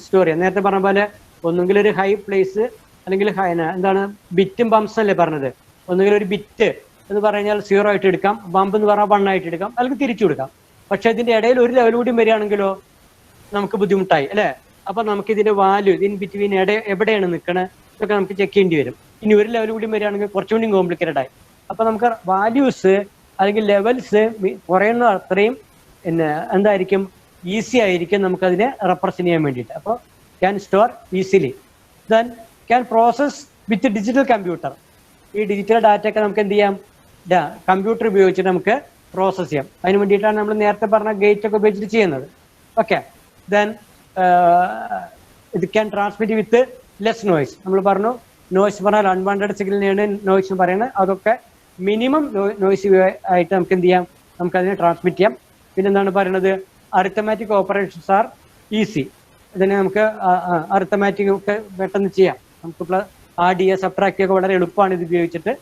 സ്റ്റോർ ചെയ്യാം. നേരത്തെ പറഞ്ഞ പോലെ ഒന്നുകിൽ ഒരു ഹൈ പ്ലേസ് അല്ലെങ്കിൽ എന്താണ് ബിറ്റും ബംസ് അല്ലേ പറഞ്ഞത്. ഒന്നുകിൽ ഒരു ബിറ്റ് എന്ന് പറഞ്ഞാൽ 0 ആയിട്ട് എടുക്കാം, ബംപ് എന്ന് പറഞ്ഞാൽ 1 ആയിട്ട് എടുക്കാം, അല്ലെങ്കിൽ തിരിച്ചു കൊടുക്കാം. പക്ഷെ ഇതിന്റെ ഇടയിൽ ഒരു ലെവൽ കൂടി വരികയാണെങ്കിലോ നമുക്ക് ബുദ്ധിമുട്ടായി അല്ലെ. അപ്പൊ നമുക്ക് ഇതിന്റെ വാല്യൂ, ഇതിൻ ബിറ്റ്വീൻ എവിടെയാണ് നിൽക്കണത് ഇതൊക്കെ നമുക്ക് ചെക്ക് ചെയ്യേണ്ടി വരും. ഇനി ഒരു ലെവൽ കൂടി വരികയാണെങ്കിൽ കുറച്ചുകൂടി കോംപ്ലിക്കേറ്റഡ് ആയി. അപ്പൊ നമുക്ക് വാല്യൂസ് അല്ലെങ്കിൽ ലെവൽസ് കുറയുന്ന അത്രയും പിന്നെ എന്തായിരിക്കും, ഈസി ആയിരിക്കും നമുക്കതിനെ റെപ്രസെന്റ് ചെയ്യാൻ വേണ്ടിയിട്ട്. അപ്പോൾ can store easily. Then can process with digital computer. ഈ ഡിജിറ്റൽ ഡാറ്റ ഒക്കെ നമുക്ക് എന്ത് ചെയ്യാം, കമ്പ്യൂട്ടർ ഉപയോഗിച്ചിട്ട് നമുക്ക് പ്രോസസ് ചെയ്യാം. അതിന് വേണ്ടിയിട്ടാണ് നമ്മൾ നേരത്തെ പറഞ്ഞ ഗേറ്റ് ഒക്കെ ഉപയോഗിച്ചിട്ട് ചെയ്യുന്നത്. ഓക്കെ, ദെൻ ഇത് can transmit with less noise. നമ്മൾ പറഞ്ഞു നോയ്സ് പറഞ്ഞാൽ അൺവാണ്ടഡ് സിഗ്നലിനെയാണ് നോയ്സ് എന്ന് പറയുന്നത്. അതൊക്കെ മിനിമം നോയ്സ് ആയിട്ട് നമുക്ക് എന്ത് ചെയ്യാം, നമുക്കതിനെ ട്രാൻസ്മിറ്റ് ചെയ്യാം. പിന്നെന്താണ് പറയുന്നത്, അരിത്തമാറ്റിക് ഓപ്പറേഷൻസ് ആർ ഈസി. ഇതിനെ നമുക്ക് അരിത്തമാറ്റിക് ഒക്കെ പെട്ടെന്ന് ചെയ്യാം. നമുക്ക് ആഡ് ചെയ്യുക, സബ്ട്രാക്ട് ചെയ്യുക വളരെ എളുപ്പമാണ് ഇത് ഉപയോഗിച്ചിട്ട്.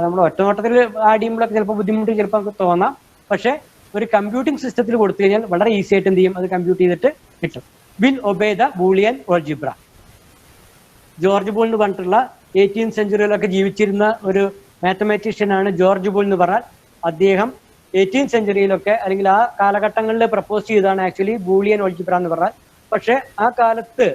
നമ്മൾ ഒറ്റനോട്ടത്തിൽ ആഡ് ചെയ്യുമ്പോഴൊക്കെ ചിലപ്പോൾ ബുദ്ധിമുട്ട് ചിലപ്പോൾ നമുക്ക് തോന്നാം. പക്ഷേ ഒരു കമ്പ്യൂട്ടിംഗ് സിസ്റ്റത്തിൽ കൊടുത്തു കഴിഞ്ഞാൽ വളരെ ഈസി ആയിട്ട് എന്ത് ചെയ്യും, അത് കമ്പ്യൂട്ട് ചെയ്തിട്ട് കിട്ടും. Will obey the Boolean algebra. George bool എന്ന് പറഞ്ഞിട്ടുള്ള 18th സെഞ്ചുറിയിലൊക്കെ ജീവിച്ചിരുന്ന ഒരു മാത്തമാറ്റീഷ്യൻ ആണ് ജോർജ് ബൂൾ എന്ന് പറഞ്ഞാൽ. അദ്ദേഹം 18th സെഞ്ചുറിയിലൊക്കെ അല്ലെങ്കിൽ ആ കാലഘട്ടങ്ങളിൽ പ്രപ്പോസ് ചെയ്തതാണ് ആക്ച്വലി ബൂളിയൻ ഓൾജിബ്ര എന്ന് പറഞ്ഞാൽ. പക്ഷെ ആ കാലത്ത്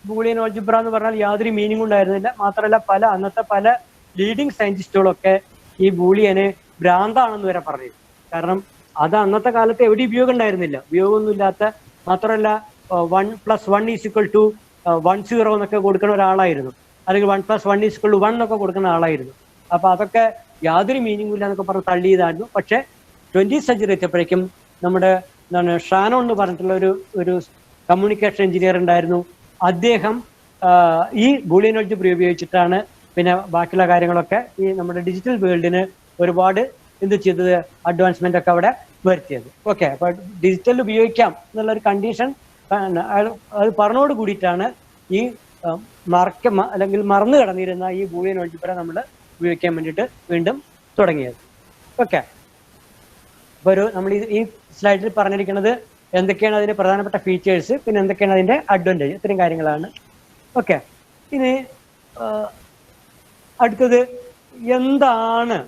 ബൂളിയൻ ഓൾജിബ്ര എന്ന് പറഞ്ഞാൽ യാതൊരു മീനിങ് ഉണ്ടായിരുന്നില്ല. മാത്രമല്ല അന്നത്തെ പല ലീഡിങ് സയന്റിസ്റ്റുകളൊക്കെ ഈ ബൂളിയനെ ഭ്രാന്താണെന്ന് വരെ പറഞ്ഞു. കാരണം അത് അന്നത്തെ കാലത്ത് എവിടെ ഉപയോഗം ഉണ്ടായിരുന്നില്ല, ഉപയോഗമൊന്നുമില്ലാത്ത. മാത്രമല്ല 1 + 1 = 10 എന്നൊക്കെ കൊടുക്കുന്ന ഒരാളായിരുന്നു, അല്ലെങ്കിൽ 1 + 1 = 1 എന്നൊക്കെ കൊടുക്കുന്ന ആളായിരുന്നു. അപ്പൊ അതൊക്കെ യാതൊരു മീനിങ്ങും ഇല്ല എന്നൊക്കെ പറഞ്ഞ് തള്ളിയതായിരുന്നു. പക്ഷെ 20th സെഞ്ചുറി എത്തിയപ്പോഴേക്കും നമ്മുടെ ഷാനോൺ എന്ന് പറഞ്ഞിട്ടുള്ള ഒരു കമ്മ്യൂണിക്കേഷൻ എഞ്ചിനീയർ ഉണ്ടായിരുന്നു. അദ്ദേഹം ഈ ബൂളിയൻ ഓൾജിബ്ര ഉപയോഗിച്ചിട്ടാണ് പിന്നെ ബാക്കിയുള്ള കാര്യങ്ങളൊക്കെ ഈ നമ്മുടെ ഡിജിറ്റൽ വേൾഡിന് ഒരുപാട് എന്ത് ചെയ്തത്, അഡ്വാൻസ്മെന്റ് ഒക്കെ അവിടെ വരുത്തിയത്. ഓക്കെ, അപ്പൊ ഡിജിറ്റൽ ഉപയോഗിക്കാം എന്നുള്ളൊരു കണ്ടീഷൻ അത് പറഞ്ഞോട് കൂടിയിട്ടാണ് ഈ അല്ലെങ്കിൽ മറന്നു കിടന്നിരുന്ന ഈ ബൂളിയൻ ഓൾജിബ്ര നമ്മൾ ഉപയോഗിക്കാൻ വേണ്ടിയിട്ട് വീണ്ടും തുടങ്ങിയത്. ഓക്കെ, അപ്പൊ നമ്മൾ ഈ സ്ലൈഡിൽ പറഞ്ഞിരിക്കുന്നത് എന്തൊക്കെയാണ് അതിന്റെ പ്രധാനപ്പെട്ട ഫീച്ചേഴ്സ്, പിന്നെ എന്തൊക്കെയാണ് അതിന്റെ അഡ്വാൻറ്റേജ്, ഇത്രയും കാര്യങ്ങളാണ്. ഓക്കെ, ഇനി അടുത്തത് എന്താണ്,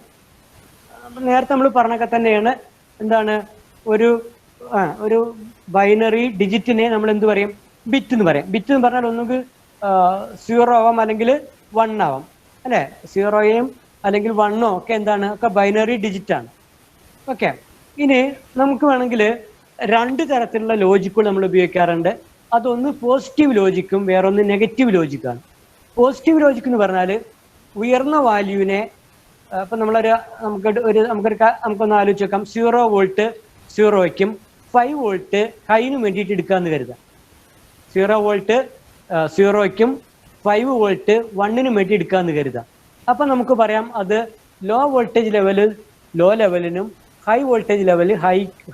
നേരത്തെ നമ്മൾ പറഞ്ഞൊക്കെ തന്നെയാണ്. എന്താണ് ഒരു ബൈനറി ഡിജിറ്റിനെ നമ്മൾ എന്ത് പറയും, ബിറ്റ് എന്ന് പറയും. ബിറ്റ് എന്ന് പറഞ്ഞാൽ ഒന്നുകിൽ 0 ആവാം അല്ലെങ്കിൽ 1 ആവാം അല്ലെ. 0യും അല്ലെങ്കിൽ 1 ഒക്കെ എന്താണ്, ഒക്കെ ബൈനറി ഡിജിറ്റ് ആണ്. ഓക്കെ, ഇനി നമുക്ക് വേണമെങ്കിൽ 2 തരത്തിലുള്ള ലോജിക്കുകൾ നമ്മൾ ഉപയോഗിക്കാറുണ്ട്. അതൊന്ന് പോസിറ്റീവ് ലോജിക്കും വേറൊന്ന് നെഗറ്റീവ് ലോജിക്കാണ്. പോസിറ്റീവ് ലോജിക് എന്ന് പറഞ്ഞാൽ ഉയർന്ന വാല്യൂവിനെ, ഇപ്പൊ നമുക്കൊന്ന് ആലോചിച്ച് നോക്കാം. 0 വോൾട്ട് 0യ്ക്കും 5 വോൾട്ട് ഹൈനും വേണ്ടിയിട്ട് എടുക്കാന്ന് കരുതാം. 0 വോൾട്ട് 0യ്ക്കും 5 വോൾട്ട് 1നും വേണ്ടി എടുക്കാന്ന് കരുതാം. അപ്പൊ നമുക്ക് പറയാം അത് ലോ വോൾട്ടേജ് ലെവല് ലോ ലെവലിനും ഹൈ വോൾട്ടേജ് ലെവല്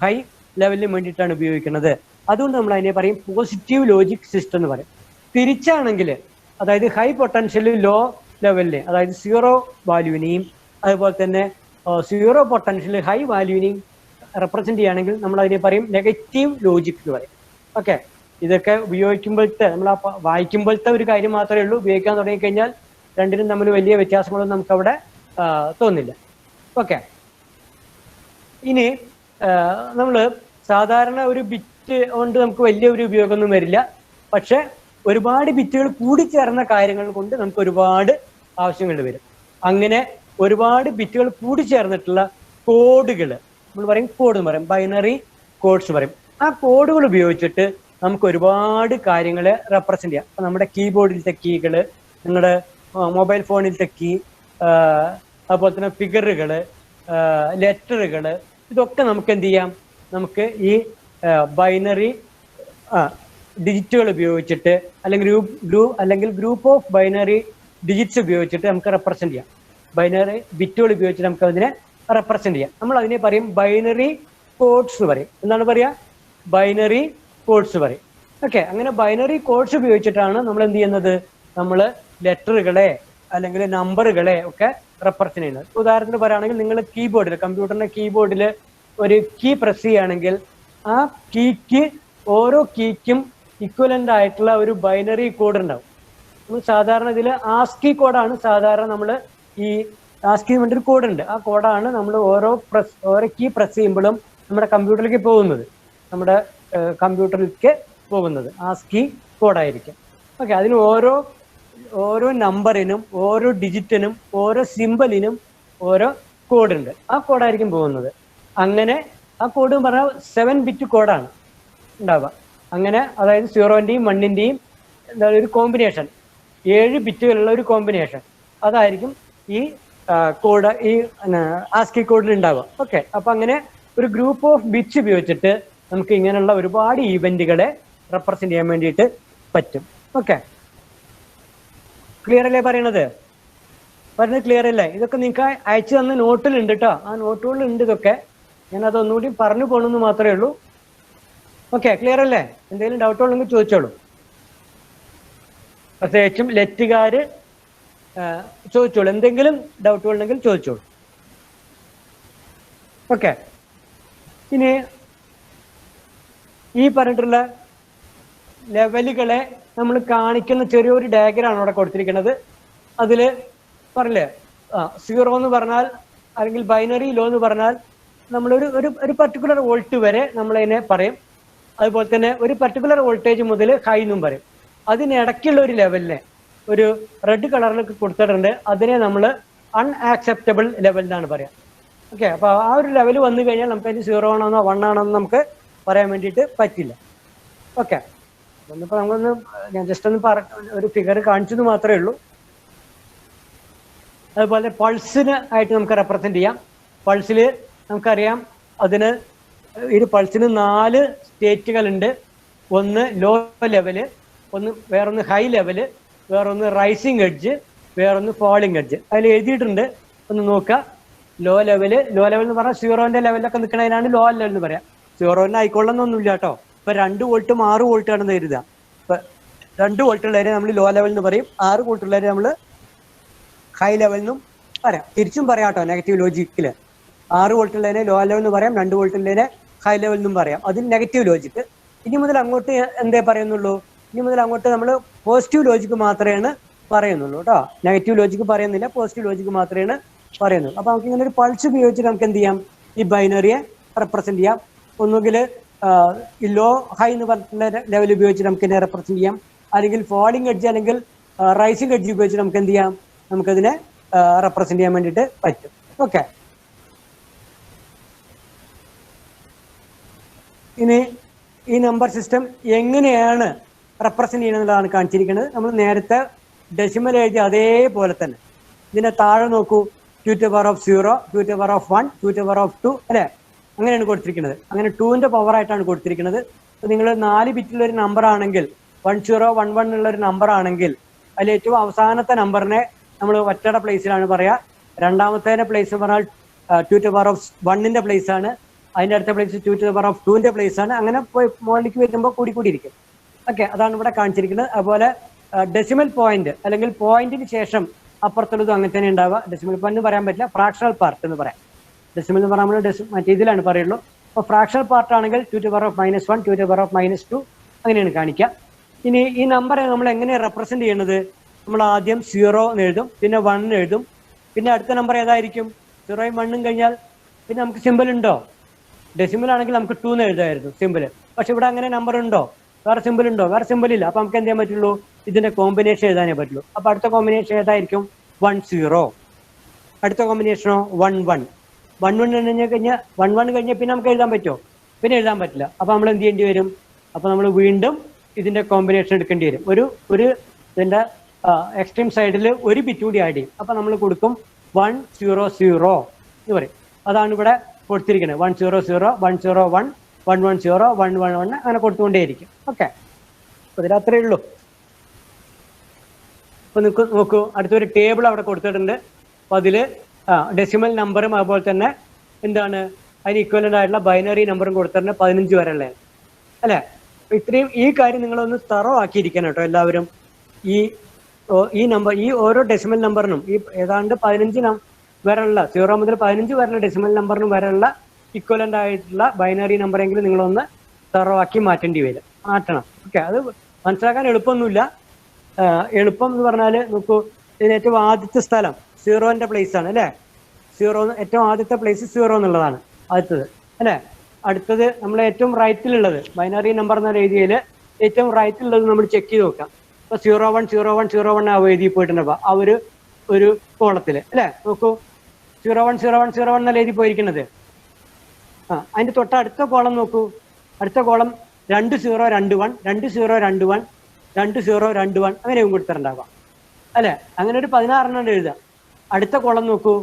ഹൈ ലെവലിനും വേണ്ടിയിട്ടാണ് ഉപയോഗിക്കുന്നത്. അതുകൊണ്ട് നമ്മൾ അതിനെ പറയും പോസിറ്റീവ് ലോജിക് സിസ്റ്റം എന്ന് പറയും. തിരിച്ചാണെങ്കിൽ, അതായത് ഹൈ പൊട്ടൻഷ്യൽ ലോ ലെവലിനെ, അതായത് 0 വാല്യൂവിനെയും അതുപോലെ തന്നെ 0 പൊട്ടൻഷ്യൽ ഹൈ വാല്യൂവിനെയും റെപ്രസെന്റ് ചെയ്യുകയാണെങ്കിൽ നമ്മൾ അതിനെ പറയും നെഗറ്റീവ് ലോജിക് എന്ന് പറയും. ഓക്കെ, ഇതൊക്കെ ഉപയോഗിക്കുമ്പോഴത്തെ നമ്മൾ വായിക്കുമ്പോഴത്തെ ഒരു കാര്യം മാത്രമേ ഉള്ളൂ. ഉപയോഗിക്കാൻ തുടങ്ങിക്കഴിഞ്ഞാൽ രണ്ടിനും തമ്മിൽ വലിയ വ്യത്യാസങ്ങളൊന്നും നമുക്ക് അവിടെ തോന്നില്ല. ഓക്കെ, ഇനി നമ്മൾ സാധാരണ ഒരു ബിറ്റ് കൊണ്ട് നമുക്ക് വലിയ ഒരു ഉപയോഗമൊന്നും വരില്ല. പക്ഷെ ഒരുപാട് ബിറ്റുകൾ കൂടിച്ചേർന്ന കാര്യങ്ങൾ കൊണ്ട് നമുക്ക് ഒരുപാട് ആവശ്യങ്ങൾ വരും. അങ്ങനെ ഒരുപാട് ബിറ്റുകൾ കൂടിച്ചേർന്നിട്ടുള്ള കോഡുകൾ നമ്മൾ പറയും, കോഡ് എന്ന് പറയും, ബൈനറി കോഡ്സ് പറയും. ആ കോഡുകൾ ഉപയോഗിച്ചിട്ട് നമുക്ക് ഒരുപാട് കാര്യങ്ങളെ റെപ്രസെന്റ് ചെയ്യാം. അപ്പൊ നമ്മുടെ കീബോർഡിലത്തെ കീകൾ, നിങ്ങളുടെ മൊബൈൽ ഫോണിലത്തെ കീ, അതുപോലെ തന്നെ ഫിഗറുകള്, ലെറ്ററുകള്, ഇതൊക്കെ നമുക്ക് എന്ത് ചെയ്യാം, നമുക്ക് ഈ ബൈനറി ഡിജിറ്റുകൾ ഉപയോഗിച്ചിട്ട് അല്ലെങ്കിൽ ഗ്രൂപ്പ് ഓഫ് ബൈനറി ഡിജിറ്റ്സ് ഉപയോഗിച്ചിട്ട് നമുക്ക് റെപ്രസെന്റ് ചെയ്യാം. ബൈനറി ബിറ്റുകൾ ഉപയോഗിച്ചിട്ട് നമുക്ക് അതിനെ റെപ്രസെന്റ് ചെയ്യാം. നമ്മൾ അതിനെ പറയും ബൈനറി കോഡ്സ് പറയും. എന്താണ് പറയാ? ബൈനറി കോഡ്സ് പറയും. ഓക്കെ, അങ്ങനെ ബൈനറി കോഡ്സ് ഉപയോഗിച്ചിട്ടാണ് നമ്മൾ എന്ത് ചെയ്യുന്നത്, നമ്മൾ ലെറ്ററുകളെ അല്ലെങ്കിൽ നമ്പറുകളെ ഒക്കെ റെപ്രസെന്റ് ചെയ്യുന്നത്. ഉദാഹരണത്തിന് പറയുകയാണെങ്കിൽ നിങ്ങൾ കീബോർഡിൽ, കമ്പ്യൂട്ടറിന്റെ കീബോർഡിൽ ഒരു കീ പ്രസ് ചെയ്യുകയാണെങ്കിൽ ആ കീക്ക്, ഓരോ കീക്കും ഇക്വലന്റ് ആയിട്ടുള്ള ഒരു ബൈനറി കോഡ് ഉണ്ടാവും. നമ്മൾ സാധാരണ ഇതിൽ ആസ്കി കോഡാണ് സാധാരണ നമ്മൾ ഈ ആസ്കി വേണ്ടി ഒരു കോഡ് ഉണ്ട്. ആ കോഡാണ് നമ്മൾ ഓരോ കീ പ്രസ് ചെയ്യുമ്പോഴും നമ്മുടെ കമ്പ്യൂട്ടറിലേക്ക് പോകുന്നത്, നമ്മുടെ കമ്പ്യൂട്ടറിലേക്ക് പോകുന്നത് ആസ്കി കോഡായിരിക്കും. ഓക്കെ, അതിന് ഓരോ നമ്പറിനും ഓരോ ഡിജിറ്റിനും ഓരോ സിമ്പലിനും ഓരോ കോഡുണ്ട്. ആ കോഡായിരിക്കും പോകുന്നത്. അങ്ങനെ ആ കോഡ് പറഞ്ഞാൽ 7 ബിറ്റ് കോഡാണ് ഉണ്ടാവുക. അങ്ങനെ അതായത് 0-ന്റെയും 1-ന്റെയും എന്താ ഒരു കോമ്പിനേഷൻ, 7 ബിറ്റുകളുള്ള ഒരു കോമ്പിനേഷൻ, അതായിരിക്കും ഈ കോഡ്, ഈ ആസ്കി കോഡിൽ ഉണ്ടാവുക. ഓക്കെ, അപ്പൊ അങ്ങനെ ഒരു ഗ്രൂപ്പ് ഓഫ് ബിറ്റ്സ് ഉപയോഗിച്ചിട്ട് നമുക്ക് ഇങ്ങനെയുള്ള ഒരുപാട് ഈവന്റുകളെ റെപ്രസെന്റ് ചെയ്യാൻ വേണ്ടിയിട്ട് പറ്റും. ഓക്കെ, ക്ലിയർ അല്ലേ പറയുന്നത് ക്ലിയർ അല്ലേ? ഇതൊക്കെ നിങ്ങൾക്ക് അയച്ചു തന്ന നോട്ടിലുണ്ട് കേട്ടോ. ആ നോട്ടുകളിലുണ്ട് ഇതൊക്കെ. ഞാൻ അതൊന്നുകൂടി പറഞ്ഞു പോകണമെന്ന് മാത്രമേ ഉള്ളൂ. ഓക്കെ, ക്ലിയർ അല്ലേ? എന്തെങ്കിലും ഡൗട്ട് ഉണ്ടെങ്കിൽ ചോദിച്ചോളൂ. പ്രത്യേകിച്ചും ലെറ്റുകാര് ചോദിച്ചോളൂ, എന്തെങ്കിലും ഡൗട്ടുകൾ ഉണ്ടെങ്കിൽ ചോദിച്ചോളൂ. ഓക്കെ, ഇനി ഈ പറഞ്ഞിട്ടുള്ള ലെവലുകളെ നമ്മൾ കാണിക്കുന്ന ചെറിയൊരു ഡയഗ്രാമാണ് അവിടെ കൊടുത്തിരിക്കുന്നത്. അതിൽ പറഞ്ഞില്ലേ, 0 എന്ന് പറഞ്ഞാൽ അല്ലെങ്കിൽ ബൈനറി ലോ എന്ന് പറഞ്ഞാൽ നമ്മളൊരു ഒരു പർട്ടിക്കുലർ വോൾട്ട് വരെ നമ്മളതിനെ പറയും. അതുപോലെ തന്നെ ഒരു പർട്ടിക്കുലർ വോൾട്ടേജ് മുതൽ ഹൈ എന്നും പറയും. അതിനിടയ്ക്കുള്ള ഒരു ലെവലിനെ ഒരു റെഡ് കളറിലൊക്കെ കൊടുത്തിട്ടുണ്ട്. അതിനെ നമ്മൾ അൺആക്സെപ്റ്റബിൾ ലെവൽ എന്നാണ് പറയാം. ഓക്കെ, അപ്പോൾ ആ ഒരു ലെവൽ വന്നു കഴിഞ്ഞാൽ നമുക്ക് അതിന് 0 ആണെന്നോ 1 ആണെന്നോ നമുക്ക് പറയാൻ വേണ്ടിയിട്ട് പറ്റില്ല. ഓക്കെ, എന്നിപ്പോൾ നമ്മളൊന്ന് ഞാൻ ജസ്റ്റ് ഒന്ന് ഒരു ഫിഗർ കാണിച്ചത് മാത്രമേ ഉള്ളൂ. അതുപോലെ പൾസിന് ആയിട്ട് നമുക്ക് റെപ്രസെന്റ് ചെയ്യാം. പൾസിൽ നമുക്കറിയാം, അതിന് ഈ പൾസിന് 4 സ്റ്റേറ്റുകളുണ്ട്. ഒന്ന് ലോ ലെവല്, വേറൊന്ന് ഹൈ ലെവല്, വേറൊന്ന് റൈസിങ് എഡ്ജ്, വേറൊന്ന് ഫോളിങ് എഡ്ജ്. അതിൽ എഴുതിയിട്ടുണ്ട്, ഒന്ന് നോക്കുക. ലോ ലെവൽ എന്ന് പറഞ്ഞാൽ 0-ന്റെ ലെവലിലൊക്കെ നിൽക്കുന്നതിനാണ് ലോ ലെവൽ എന്ന് പറയാം. 0-ന് ആയിക്കൊള്ളണമെന്നൊന്നുമില്ല കേട്ടോ. ഇപ്പൊ 2 വോൾട്ടും 6 വോൾട്ടാണെന്ന് എഴുതുക. ഇപ്പൊ 2 വോൾട്ടുള്ളവരെ നമ്മൾ ലോ ലെവൽ എന്ന് പറയും, 6 വോൾട്ടുള്ളവരെ നമ്മൾ ഹൈ ലെവൽ എന്നും പറയാം. തിരിച്ചും പറയാം കേട്ടോ, നെഗറ്റീവ് ലോജിക്കില് 6 വോൾട്ടുള്ളതിനെ ലോ ലെവൽ എന്ന് പറയാം, 2 വോൾട്ടുള്ളതിനെ ഹൈ ലെവൽ എന്നും പറയാം. അതിന് നെഗറ്റീവ് ലോജിക്ക്. ഇനി മുതൽ അങ്ങോട്ട് എന്തേ പറയുന്നുള്ളൂ, ഇനി മുതൽ അങ്ങോട്ട് നമ്മൾ പോസിറ്റീവ് ലോജിക്ക് മാത്രമേ പറയുന്നുള്ളൂ കേട്ടോ. നെഗറ്റീവ് ലോജിക്ക് പറയുന്നില്ല, പോസിറ്റീവ് ലോജിക്ക് മാത്രമേ പറയുന്നുള്ളൂ. അപ്പൊ നമുക്ക് ഇങ്ങനെ ഒരു പൾസ് ഉപയോഗിച്ചിട്ട് നമുക്ക് എന്ത് ചെയ്യാം, ഈ ബൈനറിയെ റെപ്രസെന്റ് ചെയ്യാം. ഒന്നുകിൽ ഈ ലോ ഹൈ എന്ന് പറഞ്ഞിട്ടുള്ള ലെവൽ ഉപയോഗിച്ച് നമുക്ക് ഇതിനെ റെപ്രസെന്റ് ചെയ്യാം, അല്ലെങ്കിൽ ഫോളിങ് എഡ്ജ് അല്ലെങ്കിൽ റൈസിങ് എഡ്ജ് ഉപയോഗിച്ച് നമുക്ക് എന്ത് ചെയ്യാം, നമുക്കതിനെ റെപ്രസെന്റ് ചെയ്യാൻ വേണ്ടിയിട്ട് പറ്റും. ഓക്കെ, ഇനി ഈ നമ്പർ സിസ്റ്റം എങ്ങനെയാണ് റെപ്രസെന്റ് ചെയ്യുന്നതാണ് കാണിച്ചിരിക്കുന്നത്. നമ്മൾ നേരത്തെ ഡെസിമൽ എഴുതി അതേപോലെ തന്നെ ഇതിന്റെ താഴെ നോക്കൂ, 2^0, 2^1, 2^2 അല്ലെ, അങ്ങനെയാണ് കൊടുത്തിരിക്കുന്നത്. അങ്ങനെ 2-ന്റെ പവർ ആയിട്ടാണ് കൊടുത്തിരിക്കുന്നത്. അപ്പൊ നിങ്ങൾ 4 ബിറ്റുള്ള ഒരു നമ്പർ ആണെങ്കിൽ, 1011 ഉള്ള ഒരു നമ്പർ ആണെങ്കിൽ അതിൽ ഏറ്റവും അവസാനത്തെ നമ്പറിനെ നമ്മൾ ഒറ്റയുടെ പ്ലേസിലാണ് പറയാ. രണ്ടാമത്തെ പ്ലേസ് പറഞ്ഞാൽ 2^1ന്റെ പ്ലേസ് ആണ്. അതിന്റെ അടുത്ത പ്ലേസ് 2^2ന്റെ പ്ലേസ് ആണ്. അങ്ങനെ പോയി മുകളിലേക്ക് വരുമ്പോൾ കൂടി ഇരിക്കും. ഓക്കെ, അതാണ് ഇവിടെ കാണിച്ചിരിക്കുന്നത്. അതുപോലെ ഡെസിമൽ പോയിന്റ് അല്ലെങ്കിൽ പോയിന്റിന് ശേഷം അപ്പുറത്തുള്ളതും അങ്ങനെ തന്നെ ഉണ്ടാവുക. ഡെസിമൽ പോയിന്റ് പറയാൻ പറ്റില്ല, ഫ്രാക്ഷണൽ പാർട്ട് എന്ന് പറയാം. ഡെസിമൽ എന്ന് പറയുമ്പോൾ മറ്റേ ഇതിലാണ് പറയുള്ളൂ. അപ്പോൾ ഫ്രാക്ഷണൽ പാർട്ട് ആണെങ്കിൽ 2^-1, 2^-2 അങ്ങനെയാണ് കാണിക്കുക. ഇനി ഈ നമ്പറെ നമ്മൾ എങ്ങനെയാണ് റെപ്രസെന്റ് ചെയ്യുന്നത്, നമ്മൾ ആദ്യം 0 എന്ന് എഴുതും, പിന്നെ 1 എഴുതും, പിന്നെ അടുത്ത നമ്പർ ഏതായിരിക്കും? 0യും 1ഉം കഴിഞ്ഞാൽ പിന്നെ നമുക്ക് സിമ്പിൾ ഉണ്ടോ? ഡെസിമൽ ആണെങ്കിൽ നമുക്ക് 2 എന്ന് എഴുതായിരുന്നു സിമ്പിൾ. പക്ഷെ ഇവിടെ അങ്ങനെ നമ്പർ ഉണ്ടോ? വേറെ സിമ്പിൾ ഉണ്ടോ? വേറെ സിമ്പിൾ ഇല്ല. അപ്പൊ നമുക്ക് എന്ത് ചെയ്യാൻ പറ്റുള്ളൂ? ഇതിന്റെ കോമ്പിനേഷൻ എഴുതാനേ പറ്റുള്ളൂ. അപ്പൊ അടുത്ത കോമ്പിനേഷൻ ഏതായിരിക്കും? 1 0. അടുത്ത കോമ്പിനേഷനോ 1 1. 1 1 കഴിഞ്ഞാൽ 1 1 കഴിഞ്ഞാൽ പിന്നെ നമുക്ക് എഴുതാൻ പറ്റുമോ? പിന്നെ എഴുതാൻ പറ്റില്ല. അപ്പൊ നമ്മൾ എന്ത് ചെയ്യേണ്ടി വരും? അപ്പൊ നമ്മൾ വീണ്ടും ഇതിന്റെ കോമ്പിനേഷൻ എടുക്കേണ്ടി വരും. ഒരു ഇതിന്റെ എക്സ്ട്രീം സൈഡിൽ ഒരു ബിറ്റ് കൂടി ആഡ് ചെയ്യും. അപ്പൊ നമ്മൾ കൊടുക്കും 1 0 0 എന്ന് പറയും. അതാണ് ഇവിടെ കൊടുത്തിരിക്കുന്നത്. 1 0 0 1 0 1 1 1 0 1 1 1 അങ്ങനെ കൊടുത്തുകൊണ്ടേയിരിക്കും. ഓക്കെ, അപ്പൊ ഇതിൽ അത്രയേ ഉള്ളൂ. അപ്പൊ നോക്കൂ, അടുത്തൊരു ടേബിൾ അവിടെ കൊടുത്തിട്ടുണ്ട്. അപ്പൊ അതില് ഡെസിമൽ നമ്പറും അതുപോലെ തന്നെ എന്താണ് അതിന് ഇക്വലന്റ് ആയിട്ടുള്ള ബൈനറി നമ്പറും കൊടുത്തിട്ടുണ്ട് 15 വരെ ഉള്ളത് അല്ലെ. ഇത്രയും ഈ കാര്യം നിങ്ങളൊന്ന് തറോ ആക്കിയിരിക്കണം കേട്ടോ എല്ലാവരും. ഈ നമ്പർ, ഈ ഓരോ ഡെസിമൽ നമ്പറിനും ഈ ഏതാണ്ട് 15 വരെയുള്ള 0 മുതൽ 15 വരെയുള്ള ഡെസിമൽ നമ്പറിനും വരെയുള്ള ഇക്വലന്റ് ആയിട്ടുള്ള ബൈനറി നമ്പറെങ്കിലും നിങ്ങളൊന്ന് തറോ ആക്കി മാറ്റണം. ഓക്കെ, അത് മനസ്സിലാക്കാൻ എളുപ്പമൊന്നുമില്ല. എളുപ്പം എന്ന് പറഞ്ഞാൽ നോക്കൂ, ഇതിന് ഏറ്റവും ആദ്യത്തെ സ്ഥലം 0ന്റെ പ്ലേസ് ആണ് അല്ലെ. 0 ഏറ്റവും ആദ്യത്തെ പ്ലേസ് 0 എന്നുള്ളതാണ് ആദ്യത്തത് അല്ലെ. അടുത്തത് നമ്മൾ ഏറ്റവും റൈറ്റിലുള്ളത് ബൈനറി നമ്പർ എന്ന രീതിയിൽ ഏറ്റവും റൈറ്റിലുള്ളത് നമ്മൾ ചെക്ക് ചെയ്ത് നോക്കാം. ഇപ്പൊ 0 1 0 1 0 1 ആ എഴുതി പോയിട്ടുണ്ടപ്പോ ആ ഒരു കോളത്തില് അല്ലെ. നോക്കൂ, 0 1 0 1 0 1 എന്നല്ല എഴുതി പോയിരിക്കുന്നത്. അതിന്റെ തൊട്ട് അടുത്ത കോളം നോക്കൂ. അടുത്ത കോളം 2 0 2 1 2 0 2 1 2 0 2 1 അങ്ങനെയും കൊടുത്തിട്ടുണ്ടാവാം അല്ലെ. അങ്ങനെ ഒരു 16 എണ്ണം എഴുതാം. അടുത്ത കോളം നോക്കൂ,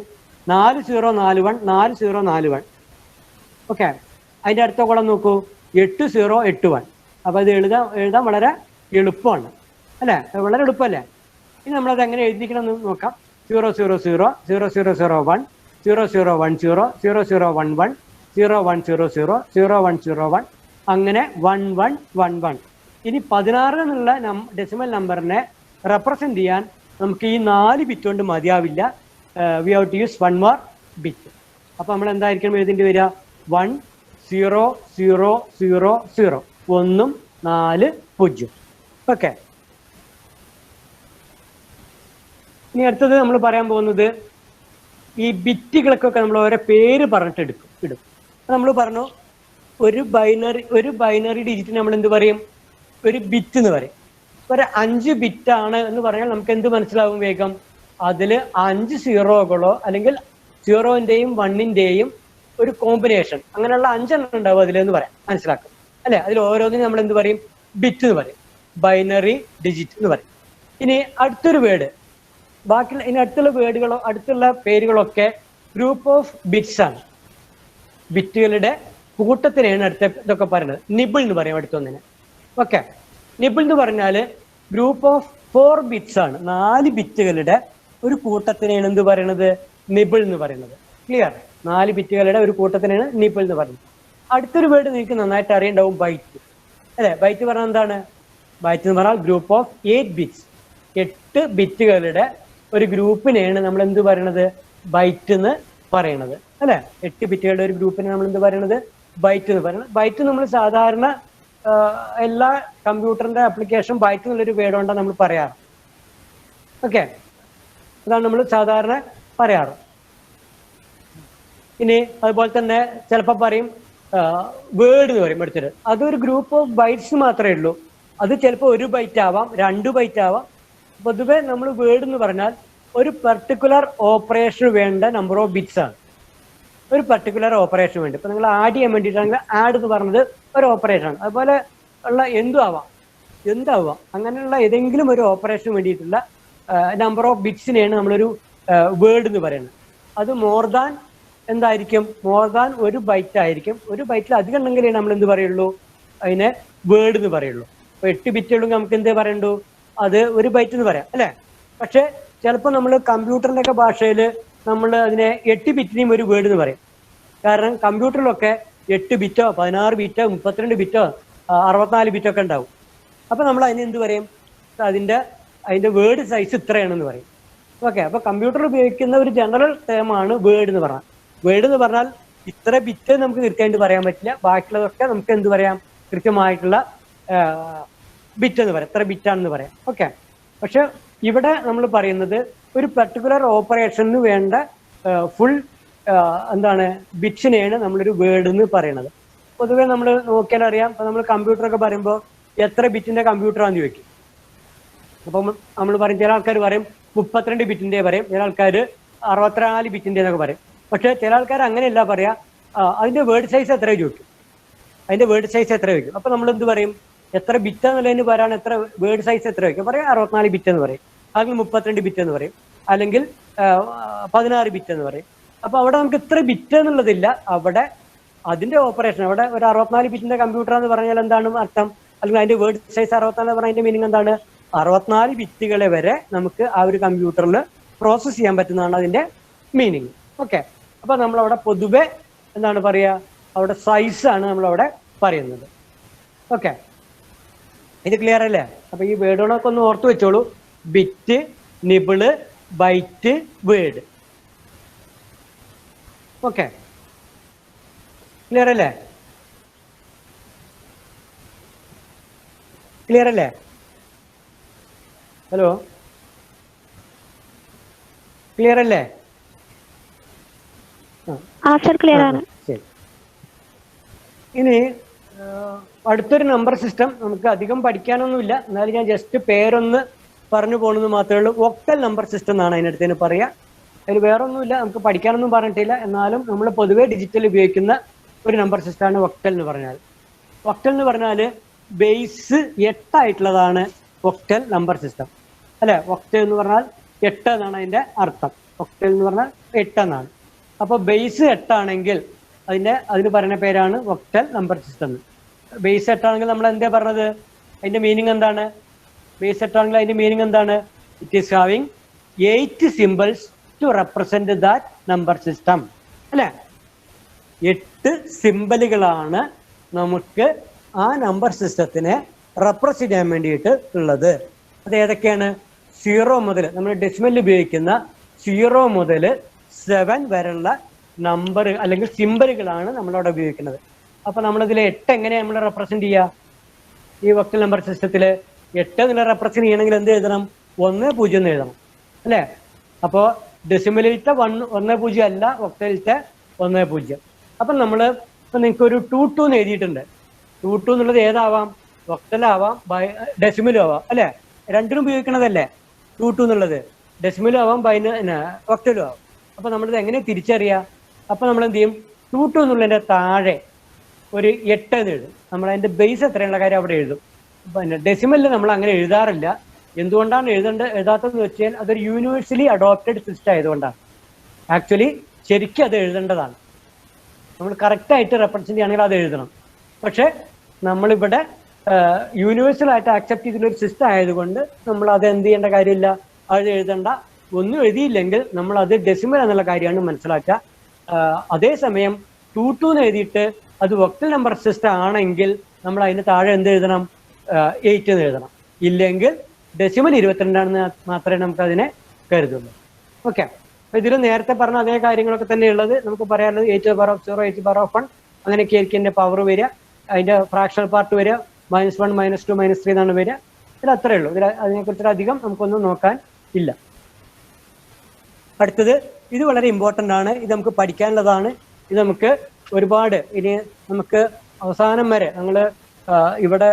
4 0 4 1 4 0 4 1. ഓക്കെ, അതിന്റെ അടുത്ത കോളം നോക്കൂ, 8 0 8 1. അപ്പൊ ഇത് എഴുതാൻ വളരെ എളുപ്പമാണ് അല്ലെ, വളരെ എളുപ്പമല്ലേ. ഇനി നമ്മളത് എങ്ങനെ എഴുതിക്കണം എന്ന് നോക്കാം. 0 0 0 0 0 0 1 0 0 1 0 0 0 1 1 0 1 0 0 0 1 0 1 അങ്ങനെ 1 1 1 1. ഇനി 16 എന്നുള്ള ഡെസിമൽ നമ്പറിനെ റെപ്രസെന്റ് ചെയ്യാൻ നമുക്ക് ഈ 4 ബിറ്റ് കൊണ്ട് മതിയാവില്ല. We have to use 1 more bit. അപ്പൊ നമ്മൾ എന്തായിരിക്കും എഴുതേണ്ടി വരിക? 1 0 0 0 0 1 4 0. ഓക്കെ, ഇനി അടുത്തത് നമ്മൾ പറയാൻ പോകുന്നത് ഈ ബിറ്റുകൾക്കൊക്കെ നമ്മൾ ഓരോ പേര് പറഞ്ഞിട്ട് ഇടും. നമ്മൾ പറഞ്ഞു ഒരു ബൈനറി ഡിജിറ്റ് നമ്മൾ എന്ത് പറയും? ഒരു ബിറ്റ് എന്ന് പറയും. ഒരു 5 ബിറ്റ് ആണ് എന്ന് പറഞ്ഞാൽ നമുക്ക് എന്ത് മനസ്സിലാവും വേഗം? അതില് 5 സീറോകളോ അല്ലെങ്കിൽ 0ന്റെയും 1ന്റെയും ഒരു കോമ്പിനേഷൻ, അങ്ങനെയുള്ള 5 എണ്ണം ഉണ്ടാവും അതിലെന്ന് പറയാം, മനസ്സിലാക്കും അല്ലെ. അതിൽ ഓരോന്നിനും നമ്മൾ എന്ത് പറയും? ബിറ്റ് എന്ന് പറയും, ബൈനറി ഡിജിറ്റ് എന്ന് പറയും. ഇനി അടുത്തൊരു വേർഡ്, ബാക്കിയുള്ള ഇനി അടുത്തുള്ള പേരുകളൊക്കെ ഗ്രൂപ്പ് ഓഫ് ബിറ്റ്സ് ആണ്. ബിറ്റുകളുടെ കൂട്ടത്തിനെയാണ് ഇതൊക്കെ പറയുന്നത്. നിബിൾ എന്ന് പറയും അടുത്തൊന്നിന്. ഓക്കെ, നിബിൾ എന്ന് പറഞ്ഞാൽ ഗ്രൂപ്പ് ഓഫ് 4 ബിറ്റ്സ് ആണ്. 4 ബിറ്റുകളുടെ ഒരു കൂട്ടത്തിനെയാണ് എന്ത് പറയുന്നത്? നിബിൾ എന്ന് പറയുന്നത്. ക്ലിയർ? 4 ബിറ്റുകളുടെ ഒരു കൂട്ടത്തിനാണ് നിബിൾ എന്ന് പറയുന്നത്. അടുത്തൊരു വേർഡ് നിങ്ങൾക്ക് നന്നായിട്ട് അറിയുണ്ടാവും, ബൈറ്റ് അല്ലെ. ബൈറ്റ് പറഞ്ഞാൽ എന്താണ്? ബൈറ്റ് എന്ന് പറഞ്ഞാൽ ഗ്രൂപ്പ് ഓഫ് 8 ബിറ്റ്സ്. 8 ബിറ്റുകളുടെ ഒരു ഗ്രൂപ്പിനെയാണ് നമ്മൾ എന്ത് പറയണത്? ബൈറ്റ് എന്ന് പറയണത് അല്ലെ. 8 ബിറ്റുകളുടെ ഒരു ഗ്രൂപ്പിനെ നമ്മൾ എന്ത് പറയണത്? ബൈറ്റ് എന്ന് പറയുന്നത്. ബൈറ്റ് നമ്മൾ സാധാരണ എല്ലാ കമ്പ്യൂട്ടറിന്റെ ആപ്ലിക്കേഷൻ ബൈറ്റ് എന്നുള്ളൊരു വേർഡ് കൊണ്ടാണ് നമ്മൾ പറയാറ്. ഓക്കെ, അതാണ് നമ്മൾ സാധാരണ പറയാറ്. ഇനി അതുപോലെ തന്നെ ചിലപ്പോൾ പറയും വേർഡ് എന്ന് പറയും എടുത്തിട്ട്. അതൊരു ഗ്രൂപ്പ് ഓഫ് ബൈറ്റ്സ് മാത്രമേ ഉള്ളൂ. അത് ചിലപ്പോൾ 1 ബൈറ്റ് ആവാം, 2 ബൈറ്റ് ആവാം. പൊതുവെ നമ്മൾ വേർഡ് എന്ന് പറഞ്ഞാൽ ഒരു പെർട്ടിക്കുലർ ഓപ്പറേഷന് വേണ്ട നമ്പർ ഓഫ് ബിറ്റ്സ് ആണ്. ഒരു പെർട്ടിക്കുലർ ഓപ്പറേഷൻ വേണ്ടി ഇപ്പൊ നിങ്ങൾ ആഡ് ചെയ്യാൻ വേണ്ടിയിട്ടാണെങ്കിൽ ആഡ് എന്ന് പറഞ്ഞത് ഒരു ഓപ്പറേഷൻ ആണ്. അതുപോലെ ഉള്ള എന്താവാം അങ്ങനെയുള്ള ഏതെങ്കിലും ഒരു ഓപ്പറേഷന് വേണ്ടിയിട്ടുള്ള നമ്പർ ഓഫ് ബിറ്റ്സിനെയാണ് നമ്മളൊരു വേർഡ് എന്ന് പറയുന്നത്. അത് മോർ ദാൻ 1 ബൈറ്റ് ആയിരിക്കും. 1 ബൈറ്റിൽ അധികം ഉണ്ടെങ്കിലേ നമ്മൾ എന്ത് പറയുള്ളൂ? അതിനെ വേർഡ് എന്ന് പറയുള്ളൂ. ഇപ്പൊ 8 ബിറ്റ് ഉണ്ടെങ്കിൽ നമുക്ക് എന്തേ പറയണ്ടു? അത് 1 ബൈറ്റ് എന്ന് പറയാം അല്ലെ. പക്ഷെ ചിലപ്പോൾ നമ്മൾ കമ്പ്യൂട്ടറിന്റെ ഒക്കെ ഭാഷയിൽ നമ്മൾ അതിനെ 8 ബിറ്റിനെയും ഒരു വേർഡ് എന്ന് പറയും. കാരണം കമ്പ്യൂട്ടറിലൊക്കെ 8 ബിറ്റോ 16 ബിറ്റോ 32 ബിറ്റോ 64 ബിറ്റോ ഒക്കെ ഉണ്ടാവും. അപ്പൊ നമ്മൾ അതിന് എന്ത് പറയും? അതിന്റെ വേർഡ് സൈസ് ഇത്രയാണെന്ന് പറയും. ഓക്കെ, അപ്പൊ കമ്പ്യൂട്ടർ ഉപയോഗിക്കുന്ന ഒരു ജനറൽ ടേം ആണ് വേർഡ് എന്ന് പറഞ്ഞാൽ. വേർഡ് എന്ന് പറഞ്ഞാൽ ഇത്ര ബിറ്റ് നമുക്ക് കൃത്യമായിട്ട് പറയാൻ പറ്റില്ല. ബാക്കിയുള്ളതൊക്കെ നമുക്ക് എന്ത് പറയാം? കൃത്യമായിട്ടുള്ള ബിറ്റ് എന്ന് പറയാം, എത്ര ബിറ്റാണെന്ന് പറയാം. ഓക്കെ, പക്ഷെ ഇവിടെ നമ്മൾ പറയുന്നത് ഒരു പർട്ടിക്കുലർ ഓപ്പറേഷന് വേണ്ട ഫുൾ എന്താണ് ബിറ്റ്സിനെയാണ് നമ്മളൊരു വേർഡ് എന്ന് പറയുന്നത്. പൊതുവെ നമ്മൾ നോക്കിയാൽ അറിയാം, ഇപ്പൊ നമ്മൾ കമ്പ്യൂട്ടറൊക്കെ പറയുമ്പോൾ എത്ര ബിറ്റിന്റെ കമ്പ്യൂട്ടറാന്ന് ചോദിക്കും. അപ്പം നമ്മൾ പറയും, ചില ആൾക്കാർ പറയും 32 ബിറ്റിന്റെ പറയും, ചില ആൾക്കാർ 64 ബിറ്റിന്റെ എന്നൊക്കെ പറയും. പക്ഷെ ചില ആൾക്കാർ അങ്ങനെയല്ല പറയാ, അതിന്റെ വേർഡ് സൈസ് എത്ര ചോദിക്കും, അതിന്റെ വേർഡ് സൈസ് എത്ര ചോദിക്കും. അപ്പൊ നമ്മൾ എന്ത് പറയും, എത്ര ബിറ്റ് എന്നുള്ളതിന് പറയാൻ എത്ര വേർഡ് സൈസ് എത്ര ചോദിക്കും, പറയാം 64 ബിറ്റ് എന്ന് പറയും, അല്ലെങ്കിൽ 32 ബിറ്റ് എന്ന് പറയും, അല്ലെങ്കിൽ 16 ബിറ്റ് എന്ന് പറയും. അപ്പൊ അവിടെ നമുക്ക് ഇത്ര ബിറ്റ് എന്നുള്ളതില്ല, അവിടെ അതിന്റെ ഓപ്പറേഷൻ, അവിടെ ഒരു 64 ബിറ്റിന്റെ കമ്പ്യൂട്ടർ എന്ന് പറഞ്ഞാൽ എന്താണ് അർത്ഥം, അല്ലെങ്കിൽ അതിന്റെ വേർഡ് സൈസ് 64 എന്ന് പറഞ്ഞാൽ അതിന്റെ മീനിങ് എന്താണ്, 64 ബിറ്റുകളെ വരെ നമുക്ക് ആ ഒരു കമ്പ്യൂട്ടറിൽ പ്രോസസ് ചെയ്യാൻ പറ്റുന്നതാണ് അതിന്റെ മീനിങ്. ഓക്കെ, അപ്പൊ നമ്മളവിടെ പൊതുവെ എന്താണ് പറയുക, അവിടെ സൈസ് ആണ് നമ്മളവിടെ പറയുന്നത്. ഓക്കെ, ഇത് ക്ലിയർ അല്ലേ? അപ്പൊ ഈ വേർഡുകളൊക്കെ ഒന്ന് ഓർത്ത് വെച്ചോളൂ, bit, nibble, byte, word. Okay, clear അല്ലേ? ക്ലിയർ അല്ലേ? ഹലോ, ക്ലിയർ അല്ലേ? ശരി. ഇനി അടുത്തൊരു നമ്പർ സിസ്റ്റം നമുക്ക് അധികം പഠിക്കാനൊന്നുമില്ല, എന്നാലും ഞാൻ ജസ്റ്റ് പേരൊന്ന് പറഞ്ഞു പോകുന്നത് മാത്രമേ ഉള്ളൂ. ഒക്ടൽ നമ്പർ സിസ്റ്റം എന്നാണ് അതിനടുത്തേന് പറയുക. അതിൽ വേറെ ഒന്നുമില്ല, നമുക്ക് പഠിക്കാനൊന്നും പറഞ്ഞിട്ടില്ല, എന്നാലും നമ്മൾ പൊതുവെ ഡിജിറ്റൽ ഉപയോഗിക്കുന്ന ഒരു നമ്പർ സിസ്റ്റമാണ് ഒക്ടൽ എന്ന് പറഞ്ഞാൽ. ഒക്ടൽ എന്ന് പറഞ്ഞാൽ ബേസ് 8 ആയിട്ടുള്ളതാണ് ഒക്ടൽ നമ്പർ സിസ്റ്റം അല്ലെ. ഒക്ടൽ എന്ന് പറഞ്ഞാൽ 8 എന്നാണ് അതിന്റെ അർത്ഥം. ഒക്ടൽ എന്ന് പറഞ്ഞാൽ 8 എന്നാണ്. അപ്പോൾ ബേസ് 8 ആണെങ്കിൽ അതിന് പറയുന്ന പേരാണ് ഒക്ടൽ നമ്പർ സിസ്റ്റം. ബേസ് 8 ആണെങ്കിൽ നമ്മൾ എന്താ പറഞ്ഞത്, അതിന്റെ മീനിങ് എന്താണ്? ബേസ് 8 ആണെങ്കിൽ അതിന്റെ മീനിങ് എന്താണ്? It is having 8 symbols to represent that number system അല്ലെ. 8 സിമ്പലുകളാണ് നമുക്ക് ആ നമ്പർ സിസ്റ്റത്തിനെ റെപ്രസെന്റ് ചെയ്യാൻ വേണ്ടിയിട്ട് ഉള്ളത്. അത് ഏതൊക്കെയാണ്? 0 മുതൽ, നമ്മൾ ഡെസിമലിൽ ഉപയോഗിക്കുന്ന 0 മുതൽ 7 വരെയുള്ള നമ്പർ അല്ലെങ്കിൽ സിമ്പലുകളാണ് നമ്മളവിടെ ഉപയോഗിക്കുന്നത്. അപ്പൊ നമ്മളിതിൽ 8 എങ്ങനെയാണ് നമ്മൾ റെപ്രസെന്റ് ചെയ്യുക? ഈ ഒക്ടൽ നമ്പർ സിസ്റ്റത്തിൽ 8 എന്നുള്ള റെപ്രസെന്റ് ചെയ്യണമെങ്കിൽ എന്ത് എഴുതണം? 1 0 എന്ന് എഴുതണം അല്ലേ. അപ്പോ ഡെസിമലിലത്തെ 1 0 അല്ല, ഒക്ടലിലത്തെ 1 0. അപ്പൊ നമ്മള് ഇപ്പൊ നിങ്ങൾക്ക് ഒരു 2 2 എന്ന് എഴുതിയിട്ടുണ്ട്. 2 2 എന്നുള്ളത് ഏതാവാം? ഒക്ടലാവാം, ഡെസിമലും ആവാം അല്ലെ. രണ്ടിനും ഉപയോഗിക്കണതല്ലേ 2 2 എന്നുള്ളത്. ഡെസിമലും ആവാം, ഒക്ടലും ആവാം. അപ്പൊ നമ്മളിത് എങ്ങനെ തിരിച്ചറിയാം? അപ്പൊ നമ്മൾ എന്ത് ചെയ്യും? 2 2 എന്നുള്ളതിന്റെ താഴെ ഒരു 8 എന്ന് എഴുതും. നമ്മൾ അതിന്റെ ബേസ് എത്രയുള്ള കാര്യം അവിടെ എഴുതും. പിന്നെ ഡെസിമലിൽ നമ്മൾ അങ്ങനെ എഴുതാറില്ല. എന്തുകൊണ്ടാണ് എഴുതാത്തതെന്ന് വെച്ചാൽ അതൊരു യൂണിവേഴ്സലി അഡോപ്റ്റഡ് സിസ്റ്റം ആയതുകൊണ്ടാണ്. ആക്ച്വലി ശരിക്കും അത് എഴുതേണ്ടതാണ്. നമ്മൾ കറക്റ്റായിട്ട് റെപ്രസെന്റ് ചെയ്യുകയാണെങ്കിൽ അത് എഴുതണം. പക്ഷെ നമ്മളിവിടെ യൂണിവേഴ്സൽ ആയിട്ട് ആക്സെപ്റ്റ് ചെയ്തിട്ടുള്ള ഒരു സിസ്റ്റം ആയതുകൊണ്ട് നമ്മൾ അത് എന്ത് ചെയ്യേണ്ട കാര്യമില്ല, അത് എഴുതണ്ട. ഒന്നും എഴുതിയില്ലെങ്കിൽ നമ്മൾ അത് ഡെസിമൽ എന്നുള്ള കാര്യമാണ് മനസ്സിലാക്കുക. അതേസമയം 2 2 എന്ന് എഴുതിയിട്ട് അത് ഒക്ടൽ നമ്പർ സിസ്റ്റം ആണെങ്കിൽ നമ്മൾ അതിന് താഴെ എന്ത് എഴുതണം? 8 എന്ന് എഴുതണം. ഇല്ലെങ്കിൽ ഡെസിമൽ 22 ആണെന്ന് മാത്രമേ നമുക്ക് അതിനെ കരുതുള്ളൂ. ഓക്കെ, അപ്പൊ ഇതിൽ നേരത്തെ പറഞ്ഞ അതേ കാര്യങ്ങളൊക്കെ തന്നെ ഉള്ളത്. നമുക്ക് പറയാനുള്ളത് 8 to the power of 0, 8 to the power of 1 അങ്ങനെയൊക്കെ ആയിരിക്കും ഇതിന്റെ പവർ വരിക. അതിന്റെ ഫ്രാക്ഷണൽ പാർട്ട് വരിക -1 -2 -3 എന്നാണ് വരിക. ഇതിൽ അത്രേ ഉള്ളൂ. അതിനെക്കുറിച്ച് അധികം നമുക്കൊന്നും നോക്കാൻ ഇല്ല. അടുത്തത്, ഇത് വളരെ ഇമ്പോർട്ടൻ്റ് ആണ്, ഇത് നമുക്ക് പഠിക്കാനുള്ളതാണ്. ഇത് നമുക്ക് ഒരുപാട് ഇനി നമുക്ക് അവസാനം വരെ നമ്മൾ ഇവിടെ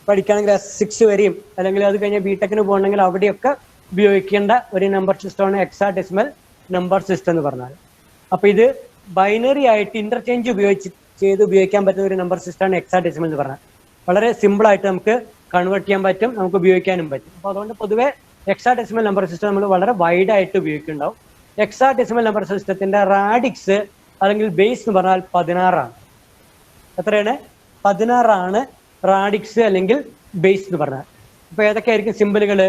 പഠിക്കുകയാണെങ്കിൽ S6 വരെയും അല്ലെങ്കിൽ അത് കഴിഞ്ഞ് ബിടെക്കിന് പോകണമെങ്കിൽ അവിടെയൊക്കെ ഉപയോഗിക്കേണ്ട ഒരു നമ്പർ സിസ്റ്റമാണ് ഹെക്സാഡെസിമൽ നമ്പർ സിസ്റ്റം എന്ന് പറഞ്ഞാൽ. അപ്പൊ ഇത് ബൈനറി ആയിട്ട് ഇന്റർചേഞ്ച് ഉപയോഗിക്കാൻ പറ്റുന്ന ഒരു നമ്പർ സിസ്റ്റമാണ് ഹെക്സാഡെസിമൽ എന്ന് പറഞ്ഞാൽ. വളരെ സിമ്പിൾ ആയിട്ട് നമുക്ക് കൺവേർട്ട് ചെയ്യാൻ പറ്റും, നമുക്ക് ഉപയോഗിക്കാനും പറ്റും. അപ്പൊ അതുകൊണ്ട് പൊതുവെ ഹെക്സാഡെസിമൽ നമ്പർ സിസ്റ്റം നമ്മൾ വളരെ വൈഡ് ആയിട്ട് ഉപയോഗിക്കുന്നുണ്ടാവും. ഹെക്സാഡെസിമൽ നമ്പർ സിസ്റ്റത്തിന്റെ റാഡിക്സ് അല്ലെങ്കിൽ ബേസ് എന്ന് പറഞ്ഞാൽ 16 ആണ്. എത്രയാണ്? 16 ആണ് റാഡിക്സ് അല്ലെങ്കിൽ ബേസ് എന്ന് പറഞ്ഞാൽ. അപ്പൊ ഏതൊക്കെയായിരിക്കും സിമ്പിളുകൾ?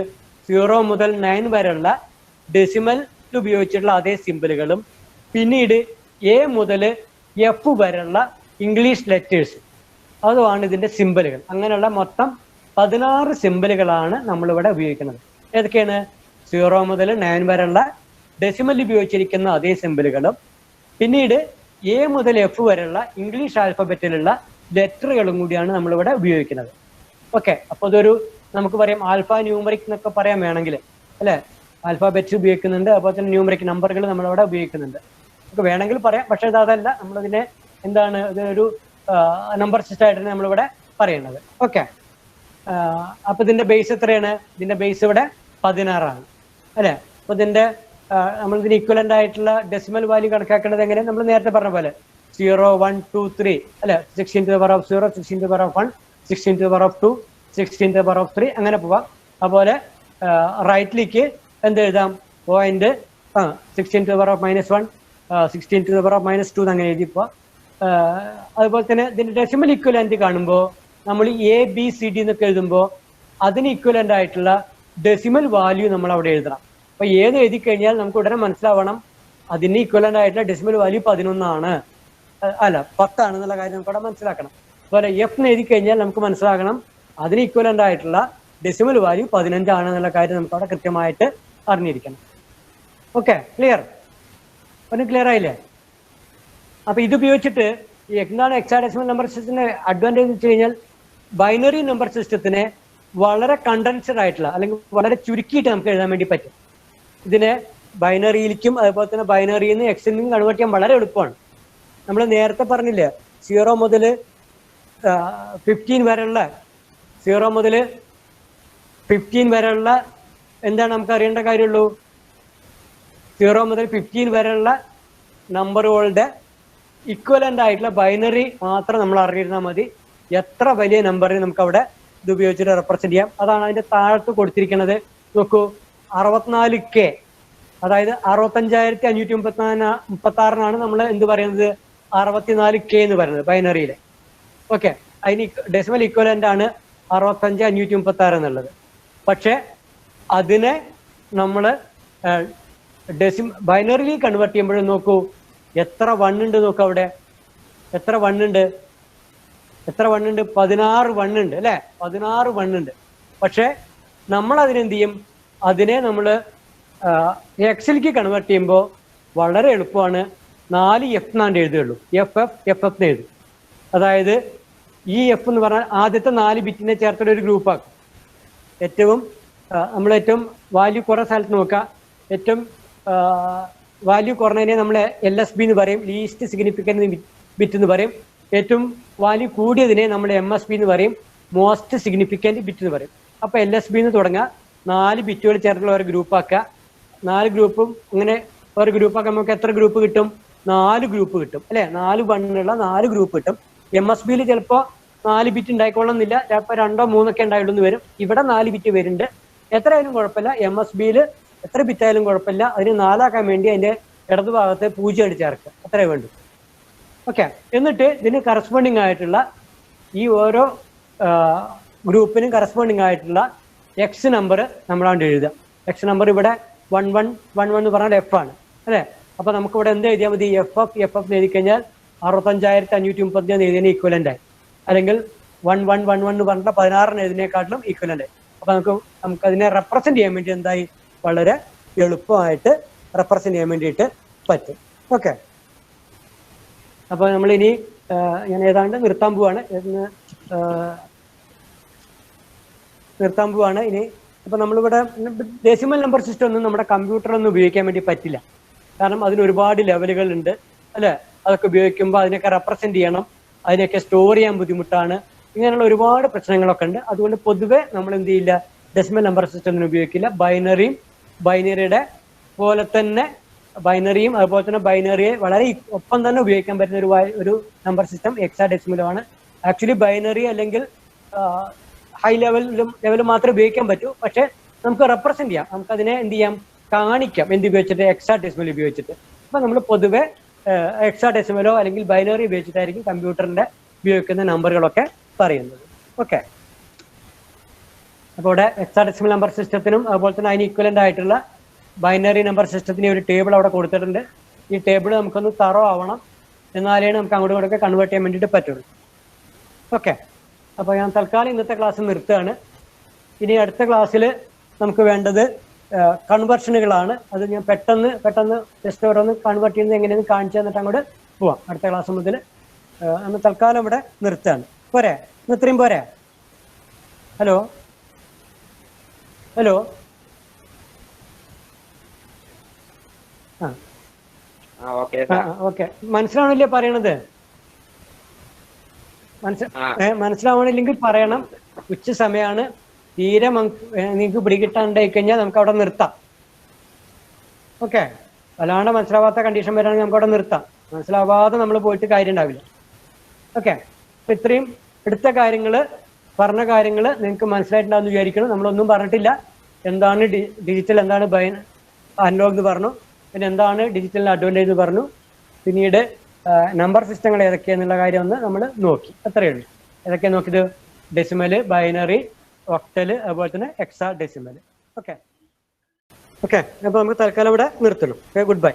0 മുതൽ 9 വരെയുള്ള ഡെസിമൽ ഉപയോഗിച്ചിട്ടുള്ള അതേ സിമ്പിളുകളും പിന്നീട് A മുതൽ F വരെയുള്ള ഇംഗ്ലീഷ് ലെറ്റേഴ്സ്, അതുമാണ് ഇതിന്റെ സിമ്പിളുകൾ. അങ്ങനെയുള്ള മൊത്തം 16 സിമ്പിളുകളാണ് നമ്മളിവിടെ ഉപയോഗിക്കുന്നത്. ഏതൊക്കെയാണ്? 0 മുതൽ 9 വരെയുള്ള ഡെസിമൽ ഉപയോഗിച്ചിരിക്കുന്ന അതേ സിമ്പിളുകളും പിന്നീട് A മുതൽ F വരെയുള്ള ഇംഗ്ലീഷ് ആൽഫബറ്റിലുള്ള ലെറ്ററുകളും കൂടിയാണ് നമ്മളിവിടെ ഉപയോഗിക്കുന്നത്. ഓക്കെ, അപ്പൊ അതൊരു നമുക്ക് പറയാം ആൽഫ ന്യൂമറിക് എന്നൊക്കെ പറയാൻ വേണമെങ്കിൽ അല്ലെ. ആൽഫാബെറ്റ്സ് ഉപയോഗിക്കുന്നുണ്ട്, അതുപോലെ തന്നെ ന്യൂമറിക് നമ്പറുകൾ നമ്മളവിടെ ഉപയോഗിക്കുന്നുണ്ട്. നമുക്ക് വേണമെങ്കിൽ പറയാം, പക്ഷേ അതല്ല, നമ്മളതിനെ എന്താണ് ഇതൊരു നമ്പർ സിസ്റ്റം ആയിട്ടാണ് നമ്മളിവിടെ പറയുന്നത്. ഓക്കെ, അപ്പൊ ഇതിന്റെ ബേസ് എത്രയാണ്? ഇതിന്റെ ബേസ് ഇവിടെ 16 അല്ലെ? അപ്പൊ ഇതിന്റെ നമ്മളിതിന് ഇക്വലന്റ് ആയിട്ടുള്ള ഡെസിമൽ വാല്യൂ കണക്കാക്കേണ്ടത് എങ്ങനെ? നമ്മൾ നേരത്തെ പറഞ്ഞ പോലെ 0, 1, 2, 3 അല്ലെ? 16 to the power of 0, 16 to the power of 1, 16 to the power of 2, 16 to the power of 3 അങ്ങനെ പോവാം. അതുപോലെ റൈറ്റിലേക്ക് എന്ത് എഴുതാം? 16 to the power of -1, 16 to the power of -2 അങ്ങനെ എഴുതി പോവാം. അതുപോലെ തന്നെ ഇതിന്റെ ഡെസിമൽ ഇക്വലന്റ് കാണുമ്പോൾ നമ്മൾ ABCD എന്നൊക്കെ എഴുതുമ്പോൾ അതിന് ഇക്വലന്റ് ആയിട്ടുള്ള ഡെസിമൽ വാല്യൂ നമ്മൾ അവിടെ എഴുതണം. അപ്പൊ ഏത് എഴുതി കഴിഞ്ഞാൽ നമുക്ക് ഉടനെ മനസ്സിലാവണം അതിന് ഇക്വലന്റ് ആയിട്ടുള്ള ഡെസിമൽ വാല്യൂ 11 അല്ല 10 എന്നുള്ള കാര്യം നമുക്ക് അവിടെ മനസ്സിലാക്കണം. അതുപോലെ F എന്ന് എഴുതി കഴിഞ്ഞാൽ നമുക്ക് മനസ്സിലാക്കണം അതിന് ഇക്വലന്റ് ആയിട്ടുള്ള ഡെസിമൽ വാല്യൂ 15 എന്നുള്ള കാര്യം നമുക്ക് അവിടെ കൃത്യമായിട്ട് അറിഞ്ഞിരിക്കണം. Okay, clear? ഒന്ന് ക്ലിയർ ആയില്ലേ? അപ്പൊ ഇത് ഉപയോഗിച്ചിട്ട് എന്താണ് ഹെക്സാഡെസിമൽ നമ്പർ സിസ്റ്റത്തിന്റെ അഡ്വാൻറ്റേജ് എന്ന് വെച്ച് കഴിഞ്ഞാൽ ബൈനറി നമ്പർ സിസ്റ്റത്തിനെ വളരെ കണ്ടൻസ്ഡ് ആയിട്ടുള്ള അല്ലെങ്കിൽ വളരെ ചുരുക്കിയിട്ട് നമുക്ക് എഴുതാൻ വേണ്ടി പറ്റും. ഇതിനെ ബൈനറിയിലേക്കും അതുപോലെ തന്നെ ബൈനറിയിൽ നിന്ന് എക്സിനും കൺവേർട്ട് ചെയ്യാൻ വളരെ എളുപ്പമാണ്. നമ്മൾ നേരത്തെ പറഞ്ഞില്ലേ 0 മുതൽ 15 വരെയുള്ള 0 മുതൽ 15 വരെയുള്ള എന്താണ് നമുക്ക് അറിയേണ്ട കാര്യമുള്ളൂ? 0 മുതൽ 15 വരെയുള്ള നമ്പറുകളുടെ ഇക്വലന്റ് ആയിട്ടുള്ള ബൈനറി മാത്രം നമ്മൾ അറിഞ്ഞിരുന്നാൽ മതി. എത്ര വലിയ നമ്പറിന് നമുക്ക് അവിടെ ഇത് ഉപയോഗിച്ചിട്ട് റെപ്രസെന്റ് ചെയ്യാം. അതാണ് അതിന്റെ താഴത്ത് കൊടുത്തിരിക്കുന്നത്. നോക്കൂ, 64K, അതായത് 65,536 നമ്മൾ എന്ത് പറയുന്നത്? 64K എന്ന് പറയുന്നത് ബൈനറിയിലെ. ഓക്കെ, അതിന് ഡെസിമൽ ഇക്വലന്റ് ആണ് 65,536 എന്നുള്ളത്. പക്ഷെ അതിനെ നമ്മൾ ബൈനറിയിൽ കൺവേർട്ട് ചെയ്യുമ്പോഴും നോക്കൂ എത്ര 1 ഉണ്ട്. നോക്കൂ അവിടെ എത്ര 1 ഉണ്ട്? 16 1 ഉണ്ട് അല്ലെ? 16 1 ഉണ്ട്. പക്ഷെ നമ്മൾ അതിനെന്ത് ചെയ്യും? അതിനെ നമ്മൾ എക്സിലേക്ക് കൺവേർട്ട് ചെയ്യുമ്പോൾ വളരെ എളുപ്പമാണ്. 4F എന്നാണ്ട് എഴുതുകയുള്ളൂ. FF എന്ന് എഴുതും. അതായത് ഈ F എന്ന് പറഞ്ഞാൽ ആദ്യത്തെ 4 ബിറ്റിനെ ചേർത്തിട്ട് ഒരു ഗ്രൂപ്പാക്കും. നമ്മൾ ഏറ്റവും വാല്യൂ കുറഞ്ഞ സ്ഥലത്ത് നോക്കുക. ഏറ്റവും വാല്യൂ കുറഞ്ഞതിനെ നമ്മൾ LSB എന്ന് പറയും, ലീസ്റ്റ് സിഗ്നിഫിക്കന്റ് ബിറ്റ് എന്ന് പറയും. ഏറ്റവും വാല്യൂ കൂടിയതിനെ നമ്മൾ MSB എന്ന് പറയും, മോസ്റ്റ് സിഗ്നിഫിക്കന്റ് ബിറ്റ് എന്ന് പറയും. അപ്പൊ LSB എന്ന് തുടങ്ങുക, 4 ബിറ്റുകൾ ചേർത്തുള്ള ഒരു ഗ്രൂപ്പ് ആക്കുക. 4 ഗ്രൂപ്പും ഇങ്ങനെ ഒരു ഗ്രൂപ്പ് ആക്കാൻ നമുക്ക് എത്ര ഗ്രൂപ്പ് കിട്ടും? 4 ഗ്രൂപ്പ് കിട്ടും അല്ലെ? 4 1 4 ഗ്രൂപ്പ് കിട്ടും. MSBയിൽ ചിലപ്പോൾ 4 ബിറ്റ് ഉണ്ടായിക്കൊള്ളുന്നില്ല, ചിലപ്പോൾ 2 3 ഒക്കെ ഉണ്ടായിട്ടുള്ളൂ വരും. ഇവിടെ 4 ബിറ്റ് വരുന്നുണ്ട്. എത്രയായാലും കുഴപ്പമില്ല, MSBയിൽ എത്ര ബിറ്റ് ആയാലും കുഴപ്പമില്ല. അതിന് 4 ആക്കാൻ വേണ്ടി അതിന്റെ ഇടതുഭാഗത്ത് 0 അടിച്ച് ചേർക്കുക, അത്രേ വേണ്ടു. ഓക്കെ, എന്നിട്ട് ഇതിന് കറസ്പോണ്ടിങ് ആയിട്ടുള്ള ഈ ഓരോ ഗ്രൂപ്പിനും കറസ്പോണ്ടിങ് ആയിട്ടുള്ള എക്സ് നമ്പർ നമ്മളാണ്ട് എഴുതുക. എക്സ് നമ്പർ ഇവിടെ 1111 എന്ന് പറഞ്ഞാൽ F ആണ് അല്ലെ? അപ്പൊ നമുക്ക് ഇവിടെ എന്ത് എഴുതിയാൽ മതി? FF എന്ന് എഴുതി കഴിഞ്ഞാൽ 65,535 എഴുതിയതിന് ഈക്വലന്റ് ആയി. അല്ലെങ്കിൽ 1111 എന്ന് പറഞ്ഞാൽ 16 എഴുതിനേക്കാട്ടിലും ഈക്വലന്റ് ആയി. അപ്പൊ നമുക്ക് അതിനെ റെപ്രസെന്റ് ചെയ്യാൻ വേണ്ടി എന്തായി? വളരെ എളുപ്പമായിട്ട് റെപ്രസെന്റ് ചെയ്യാൻ വേണ്ടിയിട്ട് പറ്റും. ഓക്കെ, അപ്പൊ നമ്മളിനി ഞാൻ ഏതാണ്ട് നിർത്താൻ പോവാണ് ഇനി. അപ്പൊ നമ്മളിവിടെ ഡെസിമൽ നമ്പർ സിസ്റ്റം ഒന്നും നമ്മുടെ കമ്പ്യൂട്ടറൊന്നും ഉപയോഗിക്കാൻ വേണ്ടി പറ്റില്ല. കാരണം അതിന് ഒരുപാട് ലെവലുകൾ ഉണ്ട് അല്ലെ? അതൊക്കെ ഉപയോഗിക്കുമ്പോൾ അതിനൊക്കെ റെപ്രസെന്റ് ചെയ്യണം, അതിനൊക്കെ സ്റ്റോർ ചെയ്യാൻ ബുദ്ധിമുട്ടാണ്, ഇങ്ങനെയുള്ള ഒരുപാട് പ്രശ്നങ്ങളൊക്കെ ഉണ്ട്. അതുകൊണ്ട് പൊതുവെ നമ്മൾ എന്ത് ചെയ്യില്ല? ഡെസിമൽ നമ്പർ സിസ്റ്റം ഒന്നും ഉപയോഗിക്കില്ല. ബൈനറിയുടെ പോലെ തന്നെ ബൈനറിയും അതുപോലെ തന്നെ ബൈനറിയെ വളരെ ഒപ്പം തന്നെ ഉപയോഗിക്കാൻ പറ്റുന്ന ഒരു നമ്പർ സിസ്റ്റം ഹെക്സാഡെസിമലുമാണ്. ആക്ച്വലി ബൈനറി അല്ലെങ്കിൽ ഹൈ ലെവലും മാത്രമേ ഉപയോഗിക്കാൻ പറ്റൂ. പക്ഷെ നമുക്ക് റെപ്രസെന്റ് ചെയ്യാം, നമുക്കതിനെ എന്ത് ചെയ്യാം? കാണിക്കാം. എന്ത് ഉപയോഗിച്ചിട്ട്? ഹെക്സാഡെസിമൽ ഉപയോഗിച്ചിട്ട്. അപ്പൊ നമ്മൾ പൊതുവെ ഹെക്സാഡെസിമലോ അല്ലെങ്കിൽ ബൈനറി ഉപയോഗിച്ചിട്ടായിരിക്കും കമ്പ്യൂട്ടറിന്റെ ഉപയോഗിക്കുന്ന നമ്പറുകളൊക്കെ പറയുന്നത്. ഓക്കെ, അപ്പോൾ ഇവിടെ ഹെക്സാഡെസിമൽ നമ്പർ സിസ്റ്റത്തിനും അതുപോലെ തന്നെ അതിന് ഈക്വലന്റ് ആയിട്ടുള്ള ബൈനറി നമ്പർ സിസ്റ്റത്തിന് ഒരു ടേബിൾ അവിടെ കൊടുത്തിട്ടുണ്ട്. ഈ ടേബിൾ നമുക്കൊന്ന് തറോ ആവണം, എന്നാലേ നമുക്ക് അങ്ങോട്ടും ഇങ്ങോട്ടൊക്കെ കൺവേർട്ട് ചെയ്യാൻ വേണ്ടിയിട്ട് പറ്റുള്ളൂ. ഓക്കെ, അപ്പോൾ ഞാൻ തൽക്കാലം ഇന്നത്തെ ക്ലാസ് നിർത്തുകയാണ്. ഇനി അടുത്ത ക്ലാസ്സിൽ നമുക്ക് വേണ്ടത് കൺവേർഷനുകളാണ്. അത് ഞാൻ പെട്ടെന്ന് ജസ്റ്റ് ഓരോന്ന് കൺവേർട്ട് ചെയ്യുന്നത് എങ്ങനെയെന്ന് കാണിച്ചു തന്നിട്ട് അങ്ങോട്ട് പോവാം. അടുത്ത ക്ലാസ് മുതൽ നമ്മൾ തൽക്കാലം ഇവിടെ നിർത്തുകയാണ്. പോരെ? ഇത്രയും പോരെ? ഹലോ ഓക്കെ, മനസ്സിലാവണില്ലേ പറയണത്? മനസ്സിലാവണില്ലെങ്കിൽ പറയണം. ഉച്ച സമയമാണ്, തീരെ നിങ്ങൾക്ക് പിടികിട്ടാണ്ടായി കഴിഞ്ഞാൽ നമുക്ക് അവിടെ നിർത്താം. ഓക്കെ, വല്ലാണ്ട് മനസ്സിലാവാത്ത കണ്ടീഷൻ വരാണെങ്കിൽ നമുക്ക് അവിടെ നിർത്താം. മനസ്സിലാവാതെ നമ്മൾ പോയിട്ട് കാര്യം ഉണ്ടാവില്ല. ഓക്കെ, അപ്പൊ ഇത്രയും എടുത്ത കാര്യങ്ങൾ, പറഞ്ഞ കാര്യങ്ങൾ നിങ്ങൾക്ക് മനസ്സിലായിട്ടുണ്ടാവുന്ന വിചാരിക്കണം. നമ്മളൊന്നും പറഞ്ഞിട്ടില്ല. എന്താണ് ഡിജിറ്റൽ, എന്താണ് അനലോഗ് എന്ന് പറഞ്ഞു, പിന്നെ എന്താണ് ഡിജിറ്റലിന് അഡ്വാൻറ്റേജ് എന്ന് പറഞ്ഞു, പിന്നീട് നമ്പർ സിസ്റ്റങ്ങൾ ഏതൊക്കെയാന്നുള്ള കാര്യം ഒന്ന് നമ്മൾ നോക്കി. അത്രയേ ഉള്ളൂ. ഏതൊക്കെയാണ് നോക്കിയത്? ഡെസിമല്, ബൈനറി, ഒക്ടല്, അതുപോലെ തന്നെ എക്സാ ഡെസിമല്. ഓക്കെ, അപ്പോൾ നമുക്ക് തൽക്കാലം ഇവിടെ നിർത്തണം. Okay, good bye.